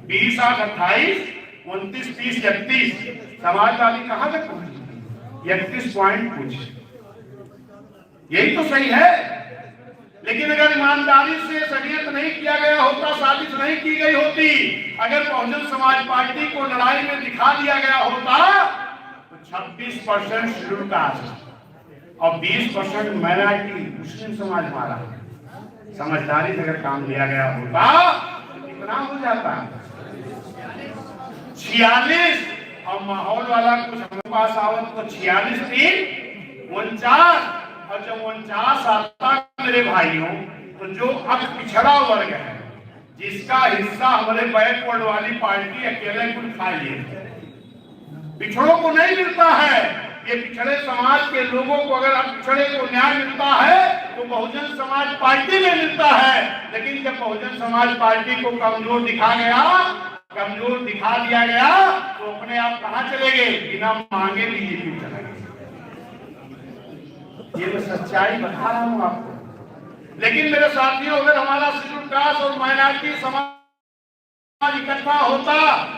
20 8 28 29 30 31। समाजवादी कहां तक पहुंचे? 31 पॉइंट कुछ। यही तो सही है। लेकिन अगर ईमानदारी से षड्यंत्र नहीं किया गया होता, साजिश नहीं की गई होती, अगर बहुजन समाज पार्टी को लड़ाई में दिखा दिया गया होता तो 26% शेड्यूल कास्ट और 20% माइनॉरिटी मुस्लिम समाज हमारा, समझदारी से अगर काम लिया गया होता तो कितना हो जाता? 46। और माहौल वाला कुछ हमारे पास आवत तो 46 3 49। और जब 49 आता मेरे भाइयों, तो जो अब पिछड़ा वर्ग है, जिसका हिस्सा हमारे बैकवर्ड वाली पार्टी अकेले कुल खा लिए, पिछड़ों को नहीं मिलता है। ये पिछड़े समाज के लोगों को अगर अब पिछड़े को न्याय मिलता है तो बहुजन समाज पार्टी में मिलता है। लेकिन जब बहुजन समाज पार्टी को कमजोर दिखा दिया गया तो अपने आप कहां चले गए? बिना मांगे बीजेपी चले गए। ये मैं सच्चाई बता रहा हूं आपको। लेकिन मेरे साथियों, अगर हमारा शेड्यूल कास्ट और माइनॉरिटी समाज इकट्ठा होता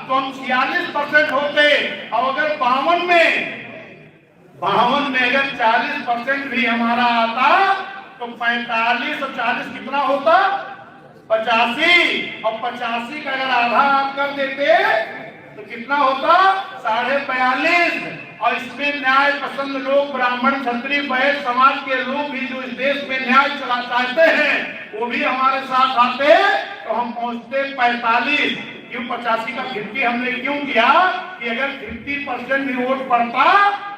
तो हम 46% होते। और अगर 52 में अगर 40% भी हमारा आता तो 45 और 40 कितना होता? 85। और 85 का अगर आधा आप कर देते तो कितना होता? 42.5। और इसमें न्याय पसंद लोग, ब्राह्मण क्षत्रिय वैश्य समाज के लोग भी जो इस देश में न्याय चला चाहते हैं, वो भी हमारे साथ आते तो हम पहुंचते 45। क्यों 85 का 50 हमने क्यों किया? कि अगर 50% भी वोट पड़ता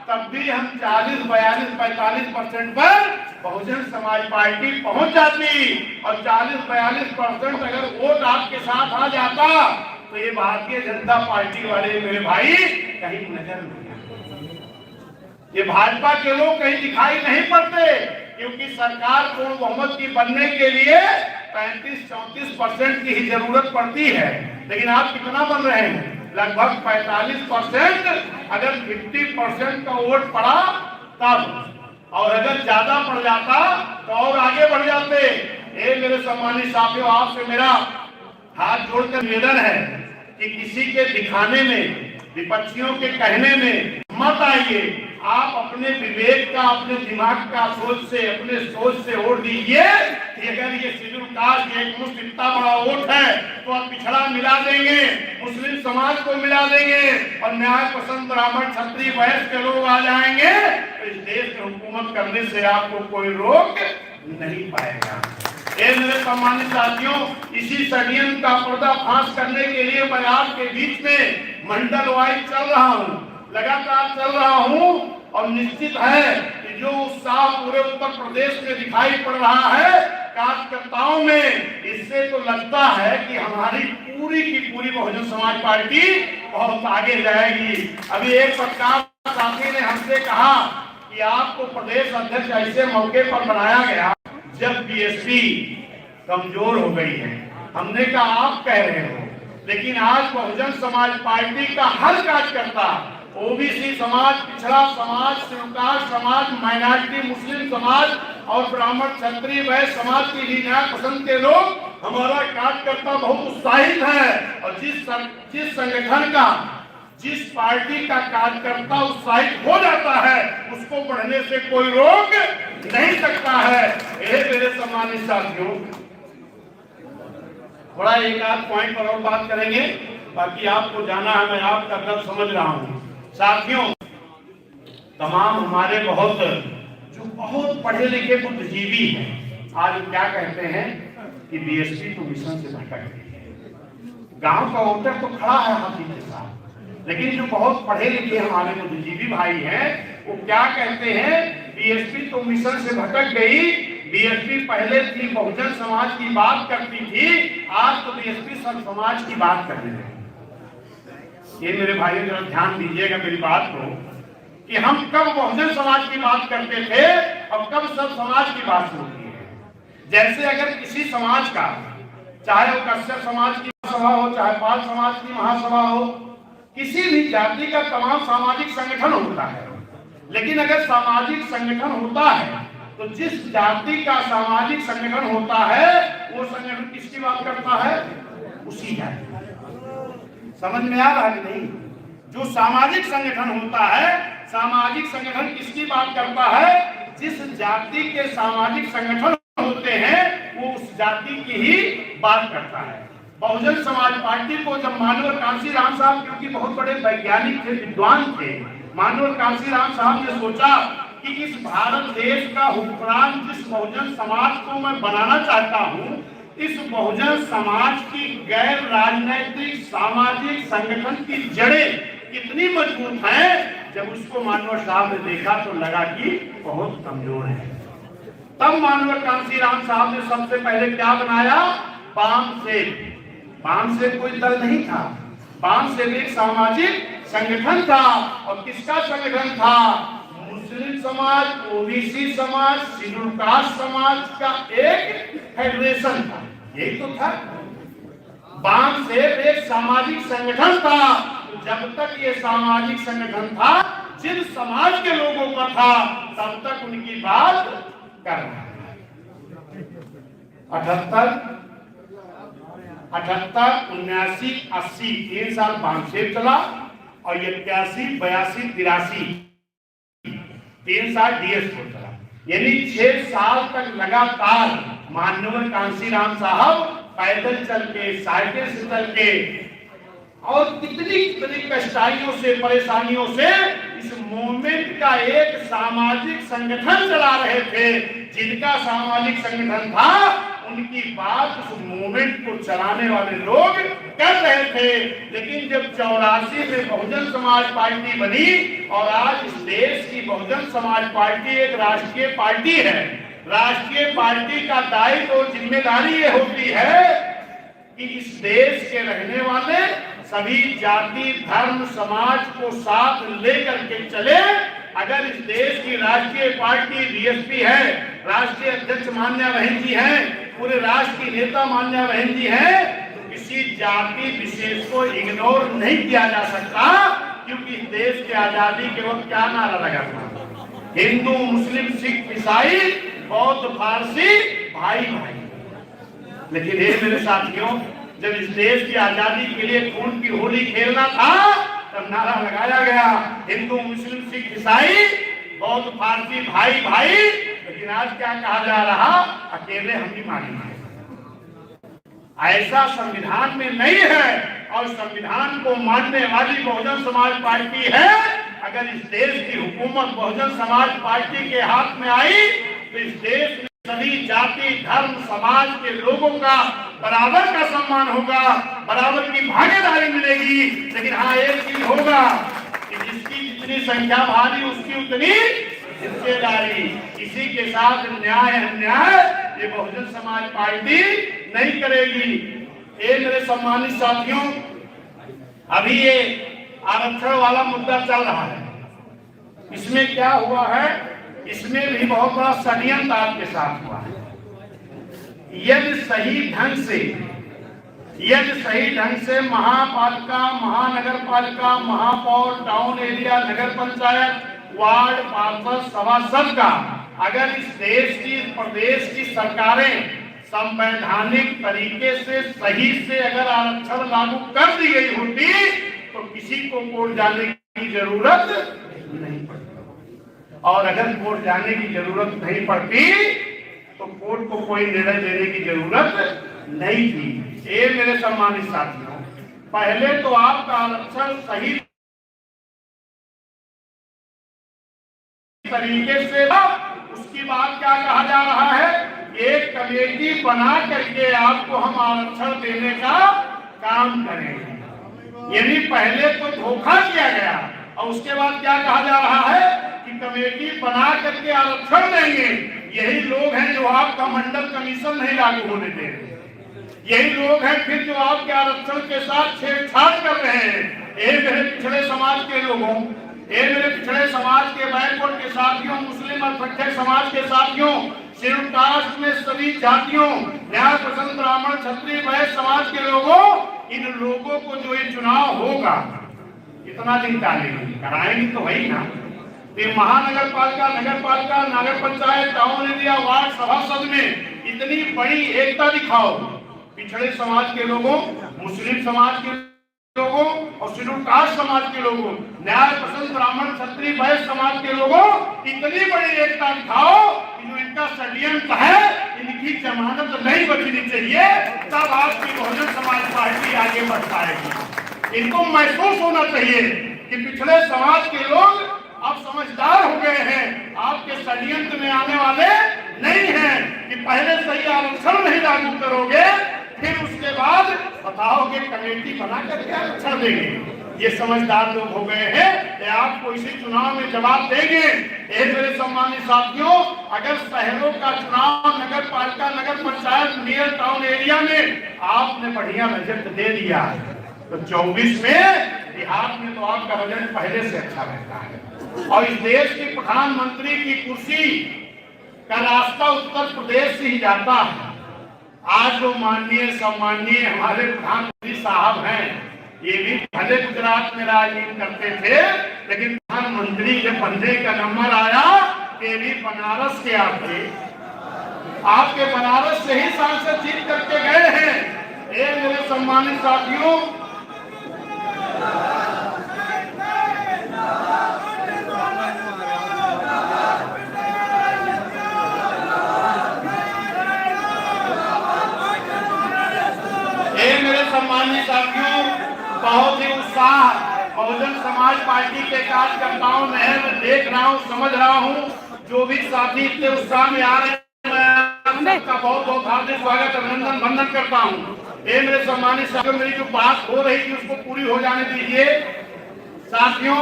तब भी हम 40 42 45% पर बहुजन समाज पार्टी पहुंच जाती। और 40-42% अगर वोट आपके साथ आ जाता तो ये भारतीय जनता पार्टी वाले मेरे भाई कहीं नजर नहीं, ये भाजपा के लोग कहीं दिखाई नहीं पड़ते। क्योंकि सरकार पूर्ण बहुमत की बनने के लिए 35-34% की ही जरूरत पड़ती है। लेकिन आप कितना बन रहे हैं? लगभग 45%। अगर 50% का वोट पड़ा तब, और अगर ज्यादा पड़ जाता तो और आगे बढ़ जाते। ये मेरे सम्मानित साथियों, आपसे मेरा हाथ जोड़कर निवेदन है कि किसी के दिखाने में, विपक्षियों के कहने में मत आइए। आप अपने विवेक का, अपने दिमाग का सोच से, अपने सोच से वोट दीजिए कि अगर ये शेड्यूल कास्ट एक मुश्त इतना बड़ा वोट है तो आप पिछड़ा मिला देंगे, मुस्लिम समाज को मिला देंगे और न्याय पसंद ब्राह्मण क्षत्रिय वैश्य के लोग आ जाएंगे तो इस देश में हुकूमत करने से आपको कोई रोक नहीं पाएगा। ये मेरे सम्मानित साथियों, इसी षड्यंत्र का पर्दाफाश करने के लिए मैं आपके बीच में मंडल वाइज चल रहा हूँ, लगातार चल रहा हूँ। और निश्चित है कि जो उत्साह पूरे उत्तर प्रदेश में दिखाई पड़ रहा है कार्यकर्ताओं में, इससे तो लगता है कि हमारी पूरी की पूरी बहुजन समाज पार्टी बहुत आगे जाएगी। अभी एक पत्रकार साथी ने हमसे कहा कि आपको प्रदेश अध्यक्ष ऐसे मौके पर बनाया गया जब बीएसपी कमजोर हो गई है। हमने कहा आप कह रहे हो, लेकिन आज बहुजन समाज पार्टी का हर कार्यकर्ता, ओबीसी समाज, पिछड़ा समाज, श्रीकास्ट समाज, माइनॉरिटी मुस्लिम समाज और ब्राह्मण क्षत्रिय वैश्य समाज की भी न्याय पसंद के लोग, हमारा कार्यकर्ता बहुत उत्साहित है। और जिस संगठन का, जिस पार्टी का कार्यकर्ता उत्साहित हो जाता है उसको बढ़ने से कोई रोक नहीं सकता है। ये मेरे सम्मानित साथियों, थोड़ा एक आध पॉइंट पर और बात करेंगे, बाकी आपको जाना है, मैं आपका दर्द समझ रहा हूँ। साथियों, तमाम हमारे जो बहुत पढ़े लिखे बुद्धिजीवी हैं, आज क्या कहते हैं कि बीएसपी तो मिशन से भटक गई है। गांव का वोटर तो खड़ा है हाथी के साथ, लेकिन जो बहुत पढ़े लिखे हमारे बुद्धिजीवी भाई हैं वो क्या कहते हैं, बीएसपी तो मिशन से भटक गई। बीएसपी पहले थी बहुजन समाज की बात करती थी, आज तो बीएसपी सब समाज की बात करने लगी। ये मेरे भाइयों जरा ध्यान दीजिएगा मेरी बात को, कि हम कब बहुजन समाज की बात करते थे और कब सब समाज की बात होती है। जैसे अगर किसी समाज का, चाहे वो कश्यप समाज की सभा हो, चाहे पाल समाज की महासभा हो, किसी भी जाति का तमाम सामाजिक संगठन होता है। लेकिन अगर सामाजिक संगठन होता है तो जिस जाति का सामाजिक संगठन होता है वो संगठन किसकी बात करता है? उसी जाति। समझ में आ रहा है कि नहीं? जो सामाजिक संगठन होता है, सामाजिक संगठन किसकी बात करता है? जिस जाति के सामाजिक संगठन होते हैं वो उस जाति की ही बात करता है। बहुजन समाज पार्टी को जब मानवर कांशीराम साहब, क्योंकि बहुत बड़े वैज्ञानिक थे, विद्वान थे, मानवर कांशीराम साहब ने सोचा कि इस भारत देश का हुक्मरान जिस बहुजन समाज को मैं बनाना चाहता हूँ, इस बहुजन समाज की गैर राजनैतिक सामाजिक संगठन की जड़ें कितनी मजबूत हैं। जब उसको मानवर साहब ने देखा तो लगा कि बहुत कमजोर है। तब मानवर कांशीराम साहब ने सबसे पहले क्या बनाया? बामसेन। बामसेन कोई दल नहीं था, बामसेन एक सामाजिक संगठन था। और किसका संगठन था? मुस्लिम समाज, ओबीसी समाज, शेड्यूल कास्ट समाज का एक फेडरेशन था। यही तो था। बामसेन एक सामाजिक संगठन था। जब तक ये सामाजिक संगठन था, जिन समाज के लोगों का था, तब तक उनकी बात कर रहा है। 78, 79, 80 3 साल बामसेन चला और 81, 82, 83 3 साल डीएस को चला। यानी 6 साल तक लगातार मानवर कांशीराम साहब पैदल चल के, साइकिल से चल के और कितनी कष्टाइयों से, परेशानियों से इस मूवमेंट का एक सामाजिक संगठन चला रहे थे। जिनका सामाजिक संगठन था, उनकी बात उस मूवमेंट को चलाने वाले लोग कर रहे थे। लेकिन जब 84 में बहुजन समाज पार्टी बनी और आज इस देश की बहुजन समाज पार्टी एक राष्ट्रीय पार्टी है, राष्ट्रीय पार्टी का दायित्व और जिम्मेदारी ये होती है कि इस देश के रहने वाले सभी जाति, धर्म, समाज को साथ लेकर के चले। अगर इस देश की राष्ट्रीय पार्टी बीएसपी है, राष्ट्रीय अध्यक्ष मान्या बहन जी हैं, पूरे राष्ट्र की नेता मान्या बहन जी हैं, तो किसी जाति विशेष को इग्नोर नहीं किया जा सकता। क्योंकि इस देश की आजादी के वक्त क्या नारा लगा था? हिंदू, मुस्लिम, सिख, ईसाई, बौद्ध, फारसी, भाई भाई। लेकिन ये मेरे साथियों, जब इस देश की आजादी के लिए खून की होली खेलना था, तब नारा लगाया गया हिंदू, मुस्लिम, सिख, ईसाई, बौद्ध, फारसी, भाई भाई। लेकिन आज क्या कहा जा रहा? अकेले हम ही मानेंगे। ऐसा संविधान में नहीं है। और संविधान को मानने वाली बहुजन समाज पार्टी है। अगर इस देश की हुकूमत बहुजन समाज पार्टी के हाथ में आई तो इस देश में सभी जाति, धर्म, समाज के लोगों का बराबर का सम्मान होगा, बराबर की भागीदारी मिलेगी। लेकिन हाँ, एक चीज होगा कि जिसकी जितनी संख्या भारी उसकी उतनी हिस्सेदारी। इसी के साथ न्याय अन्याय ये बहुजन समाज पार्टी नहीं करेगी। ये मेरे सम्मानित साथियों, अभी ये आरक्षण वाला मुद्दा चल रहा है। इसमें क्या हुआ है? इसमें भी बहुत बड़ा षड्यंत्र आपके साथ हुआ है। यदि सही ढंग से महापालिका, महानगर पालिका, महापौर, टाउन एरिया, नगर पंचायत, वार्ड पार्षद, सभासद का अगर इस देश की, प्रदेश की सरकारें संवैधानिक तरीके से सही से अगर आरक्षण लागू कर दी गई होती तो किसी को कोर्ट जाने की जरूरत नहीं पड़ती। और अगर कोर्ट जाने की जरूरत नहीं पड़ती तो कोर्ट को कोई निर्णय देने की जरूरत नहीं थी। ये मेरे सम्मानित साथियों, पहले तो आपका आरक्षण सही तरीके से, उसकी बात क्या कहा जा रहा है? एक कमेटी बना करके आपको हम आरक्षण देने का काम करेंगे। यानी पहले तो धोखा किया गया और उसके बाद क्या कहा जा रहा है कि कमेटी बना करके आरक्षण देंगे। यही लोग हैं जो आपका मंडल कमीशन नहीं लागू होने दे रहे। यही लोग हैं फिर जो आपके आरक्षण के साथ छेड़छाड़ कर रहे हैं। ये मेरे पिछड़े समाज के लोगों, ये मेरे पिछड़े समाज के बैकवर्ड के साथियों, मुस्लिम अल्पसंख्यक समाज के साथियों, शेड्यूल कास्ट में सभी जातियों, न्याय पसंद ब्राह्मण, क्षत्रिय, वैश्य समाज के लोगों, इन लोगों को जो ये चुनाव होगा, इतना दिन टालेंगे, कराएंगे तो वही ना। कि महानगर पालिका, नगर पालिका, नगर पंचायत, टाउन एरिया, वार्ड सभासद में इतनी बड़ी एकता दिखाओ। पिछड़े समाज के लोगों, मुस्लिम समाज के लोगों और शेड्यूल कास्ट समाज के लोगों, न्याय पसंद ब्राह्मण क्षत्रिय वैश्य समाज के लोगों, इतनी बड़ी एकता दिखाओ कि जो इनका षड्यंत्र है, इनकी जमानत नहीं बचनी चाहिए, तब आपकी बहुजन समाज पार्टी आगे बढ़ पाएगी। इनको महसूस होना चाहिए कि पिछड़े समाज के लोग अब समझदार हो गए हैं, आपके षड्यंत्र में आने वाले नहीं हैं कि पहले सही आरक्षण नहीं लागू करोगे, फिर उसके बाद बताओगे कमेटी बना करके आरक्षण देंगे। ये समझदार लोग हो गए हैं, ये आपको इसी चुनाव में जवाब देंगे। मेरे सम्मानित साथियों, अगर शहरों का चुनाव, नगर पालिका, नगर पंचायत, नियर टाउन एरिया में आपने बढ़िया रिजल्ट दे दिया, तो 24 में बिहार में तो आपका रिजल्ट पहले से अच्छा रहता है। और इस देश के प्रधानमंत्री की कुर्सी का रास्ता उत्तर प्रदेश से ही जाता है। आज जो माननीय सम्माननीय हमारे प्रधानमंत्री साहब हैं, ये भी भले गुजरात में राजनीति करते थे, लेकिन प्रधानमंत्री जब बनने का नंबर आया, ये भी बनारस के आपके बनारस से ही सांसद जीत करके गए हैं। ये मेरे सम्मानित साथियों, सम्मानित साथियों, बहुत ही उत्साह बहुजन समाज पार्टी के कार्यकर्ताओं में है। मैं देख रहा हूँ, समझ रहा हूँ, जो भी साथी इतने उत्साह में आ रहे हैं, मैं आपका बहुत बहुत हार्दिक स्वागत, अभिनंदन, वंदन करता हूँ। ये मेरे सम्मानित साथियों, मेरी जो बात हो रही थी उसको पूरी हो जाने दीजिए। साथियों,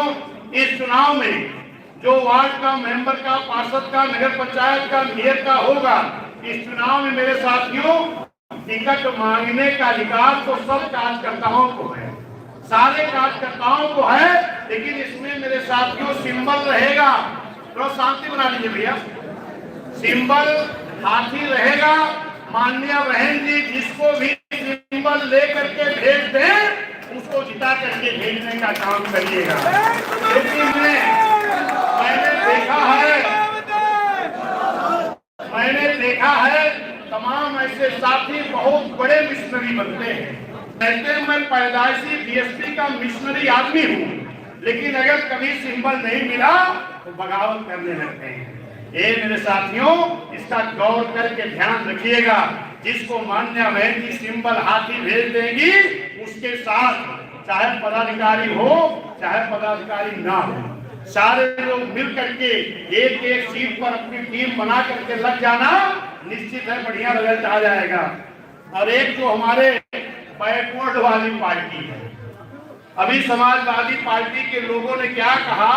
इस चुनाव में जो वार्ड का, मेंबर का, पार्षद का, नगर पंचायत का, मेयर का होगा, इस चुनाव में मेरे साथियों टिकट मांगने का अधिकार तो सब कार्यकर्ताओं को है, सारे कार्यकर्ताओं को है, लेकिन इसमें मेरे साथियों सिंबल रहेगा। थोड़ा शांति बना लीजिए भैया। सिंबल हाथी रहेगा। माननीय बहन जी जिसको भी सिंबल लेकर के भेज दें, उसको जिता करके भेजने का काम करिएगा। लेकिन मैंने देखा है तमाम ऐसे साथी बहुत बड़े मिशनरी बनते हैं। कहते हैं मैं पैदाइशी बीएसपी का मिशनरी आदमी हूँ, लेकिन अगर कभी सिंबल नहीं मिला तो बगावत करने लगते हैं। ये मेरे साथियों, इसका गौर करके ध्यान रखिएगा। जिसको मान्य बहन की सिंबल हाथी भेज देंगी, उसके साथ चाहे पदाधिकारी हो चाहे पदाधिकारी ना हो, सारे लोग मिल करके एक एक सीट पर अपनी टीम बना करके लग जाना, निश्चित है बढ़िया रिजल्ट आ जाएगा। और एक जो हमारे बैकवर्ड वाली पार्टी है, अभी समाजवादी पार्टी के लोगों ने क्या कहा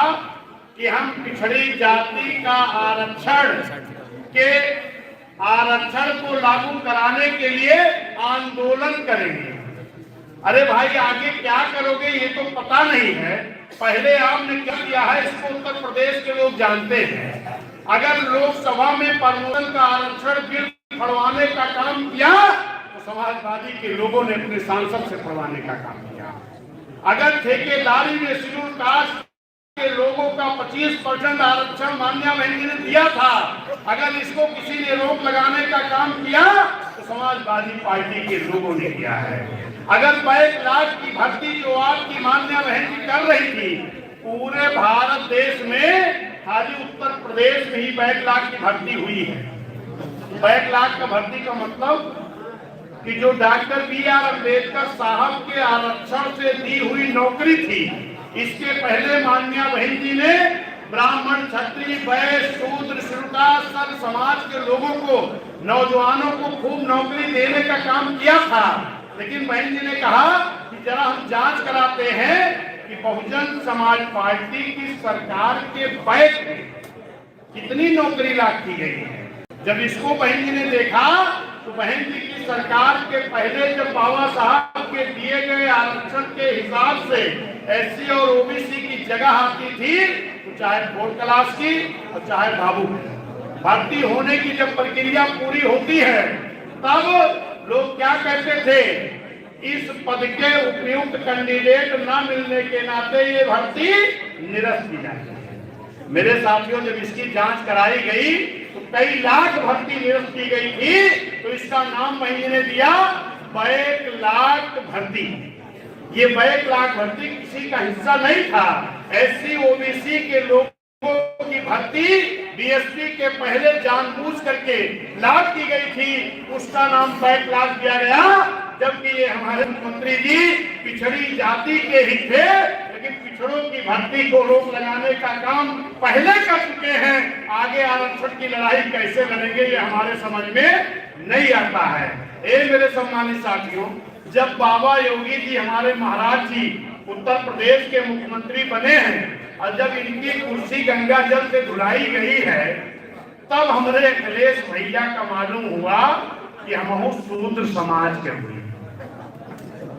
कि हम पिछड़ी जाति का आरक्षण को लागू कराने के लिए आंदोलन करेंगे। अरे भाई, आगे क्या करोगे ये तो पता नहीं है, पहले आपने क्या किया है इसको उत्तर प्रदेश के लोग जानते हैं। अगर लोकसभा में प्रमोशन का आरक्षण बिल फड़वाने का काम किया तो समाजवादी के लोगों ने अपने सांसद से फड़वाने का काम किया। अगर ठेकेदारी में शेड्यूल कास्ट के लोगों का 25% आरक्षण मान्या बहन जी ने दिया था, अगर इसको किसी ने रोक लगाने का काम किया तो समाजवादी पार्टी के लोगों ने किया है। अगर 22 लाख की भर्ती जो आपकी मान्या बहन जी कर रही थी, पूरे भारत देश में खाली उत्तर प्रदेश में ही 22 लाख की भर्ती हुई है। 22 लाख का भर्ती का मतलब कि जो डॉक्टर बी.आर. अम्बेडकर साहब के आरक्षण से दी हुई नौकरी थी, इसके पहले मान्या बहन जी ने ब्राह्मण, क्षत्रिय, वैश्य, शूद्र, श्रुता सब समाज के लोगों को, नौजवानों को खूब नौकरी देने का काम किया था। लेकिन बहन जी ने कहा कि जरा हम जांच कराते हैं कि बहुजन समाज पार्टी की सरकार के बैच में कितनी नौकरी लाग की गई है। जब इसको बहन जी ने देखा तो बहन जी की सरकार के पहले जब बाबा साहब के दिए गए आरक्षण के हिसाब से एससी और ओबीसी की जगह आती थी, तो चाहे 4th क्लास की और चाहे बाबू की भर्ती होने की जब प्रक्रिया पूरी होती है, तब लोग क्या कहते थे, इस पद के उपयुक्त कैंडिडेट न मिलने के नाते ये भर्ती निरस्त की जाती है। मेरे साथियों, जब इसकी जांच कराई गई तो कई लाख भर्ती निरस्त की गई थी, तो इसका नाम मैंने दिया बैकलॉग भर्ती। ये बैकलॉग भर्ती किसी का हिस्सा नहीं था। एससी ओबीसी के लोगों की भर्ती बीएसपी के पहले जानबूझ करके लाग की गई थी, उसका नाम बैकलॉग दिया गया। जबकि ये हमारे मुख्यमंत्री जी पिछड़ी जाति के ही थे, लेकिन पिछड़ों की भर्ती को रोक लगाने का काम पहले कर चुके हैं। आगे आरक्षण की लड़ाई कैसे लड़ेंगे ये हमारे समझ में नहीं आता है। ये मेरे सम्मानित साथियों, जब बाबा योगी जी हमारे महाराज जी उत्तर प्रदेश के मुख्यमंत्री बने हैं और जब इनकी कुर्सी गंगा जल से धुलाई गई है, तब हमारे अखिलेश भैया का मालूम हुआ कि हम शूद्र समाज के हुए।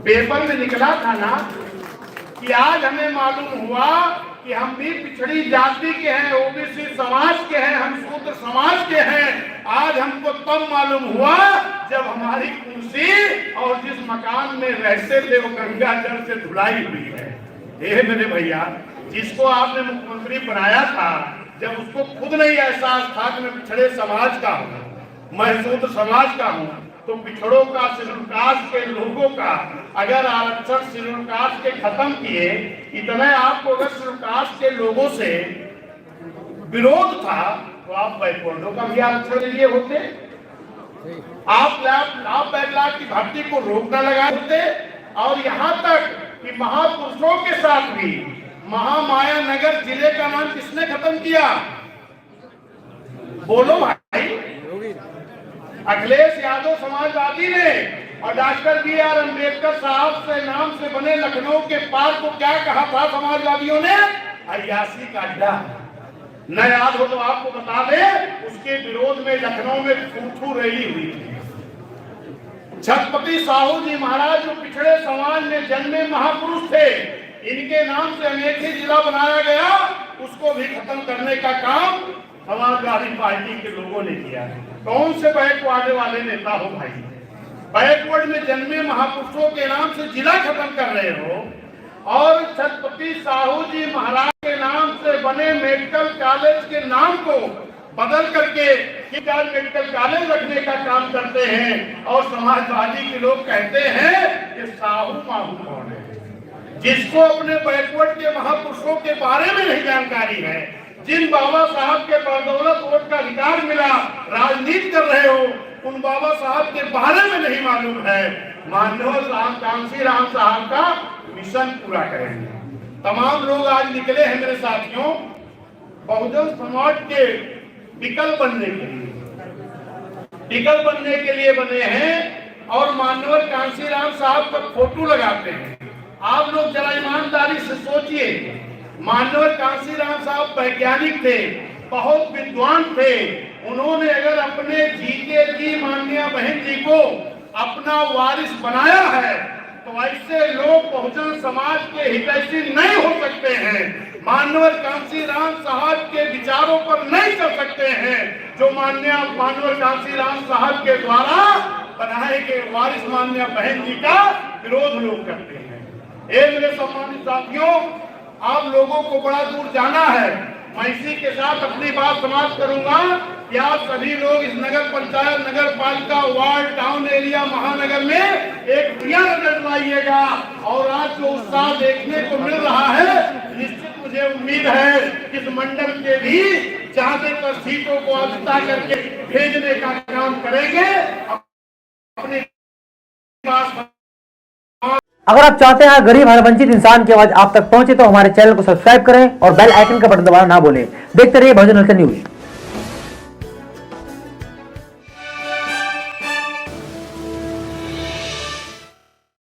पेपर में निकला था ना कि आज हमें मालूम हुआ कि हम भी पिछड़ी जाति के हैं, ओबीसी समाज के हैं, हम शूद्र समाज के हैं। आज हमको तब मालूम हुआ जब हमारी कुर्सी और जिस मकान में रहते थे वो गंगा जल से धुलाई हुई है। ये मेरे भैया, जिसको आपने मुख्यमंत्री बनाया था, जब उसको खुद नहीं एहसास था कि मैं पिछड़े समाज का हूँ, मैं शूद्र समाज का हूँ, तो पिछड़ों का, शेड्यूल कास्ट के लोगों का अगर आरक्षण शेड्यूल कास्ट के खत्म किए, इतना आपको अगर शेड्यूल कास्ट के लोगों से विरोध था तो आप बैकवर्डों का भी आरक्षण लिए होते। आप बैकलॉग की भर्ती को रोकना लगाए होते। और यहाँ तक कि महापुरुषों के साथ भी महामाया नगर जिले का नाम किसने खत्म किया? बोलो भाई। अखिलेश यादव समाजवादी ने। और डॉक्टर बी.आर. अम्बेडकर साहब से नाम से बने लखनऊ के पार्क को क्या कहा था समाजवादियों ने? अय्यासी का अड्डा। न याद हो तो आपको बता दे, उसके विरोध में लखनऊ में फूफू रैली हुई थी। छत्रपति साहू जी महाराज जो पिछड़े समाज में जन्मे महापुरुष थे, इनके नाम से अमेठी जिला बनाया गया, उसको भी खत्म करने का काम समाजवादी पार्टी के लोगों ने किया। कौन से बैकवर्ड वाले नेता हो भाई? बैकवर्ड में जन्मे महापुरुषों के नाम से जिला खत्म कर रहे हो, और छत्रपति साहू जी महाराज के नाम से बने मेडिकल कॉलेज के नाम को बदल करके मेडिकल कॉलेज रखने का काम करते हैं। और समाजवादी के लोग कहते हैं कि साहू माहू कौन है? जिसको अपने बैकवर्ड के महापुरुषों के बारे में नहीं जानकारी है, जिन बाबा साहब के बदौलत वोट का अधिकार मिला, राजनीति कर रहे हो, उन बाबा साहब के बारे में नहीं मालूम है। माननीय कांसी राम साहब का मिशन पूरा करेंगे। तमाम लोग आज निकले हैं मेरे साथियों, बहुजन समाज के विकल्प बनने के लिए बने हैं। और माननीय कांसी राम साहब का फोटो लगाते हैं। आप लोग जरा ईमानदारी से सोचिए, माननीय कांसी राम साहब वैज्ञानिक थे, बहुत विद्वान थे। उन्होंने अगर अपने जीते जी माननीय बहन जी को अपना वारिस बनाया है, तो ऐसे लोग बहुजन समाज के हितैषी नहीं हो सकते हैं। माननीय कांसी राम साहब के विचारों पर नहीं चल सकते हैं, जो माननीय कांसी राम साहब के द्वारा बनाए गए वारिस माननीय बहन जी का विरोध लोग करते हैं। मेरे सम्मानित साथियों, आप लोगों को बड़ा दूर जाना है। मैं इसी के साथ अपनी बात समाप्त करूंगा कि आप सभी लोग इस नगर पंचायत, नगर पालिका, वार्ड, टाउन एरिया, महानगर में एक दिया नजर लाइएगा। और आज जो उत्साह देखने को मिल रहा है, निश्चित मुझे उम्मीद है कि इस मंडल के भी ज्यादातर सीटों को अल्पता करके भेजने का काम करेंगे। अपनी अगर आप चाहते हैं गरीब हर वंचित इंसान की आवाज आप तक पहुंचे तो हमारे चैनल को सब्सक्राइब करें और बेल आइकन का बटन दबाना ना भूलें। देखते रहिए बहुजन हलचल न्यूज।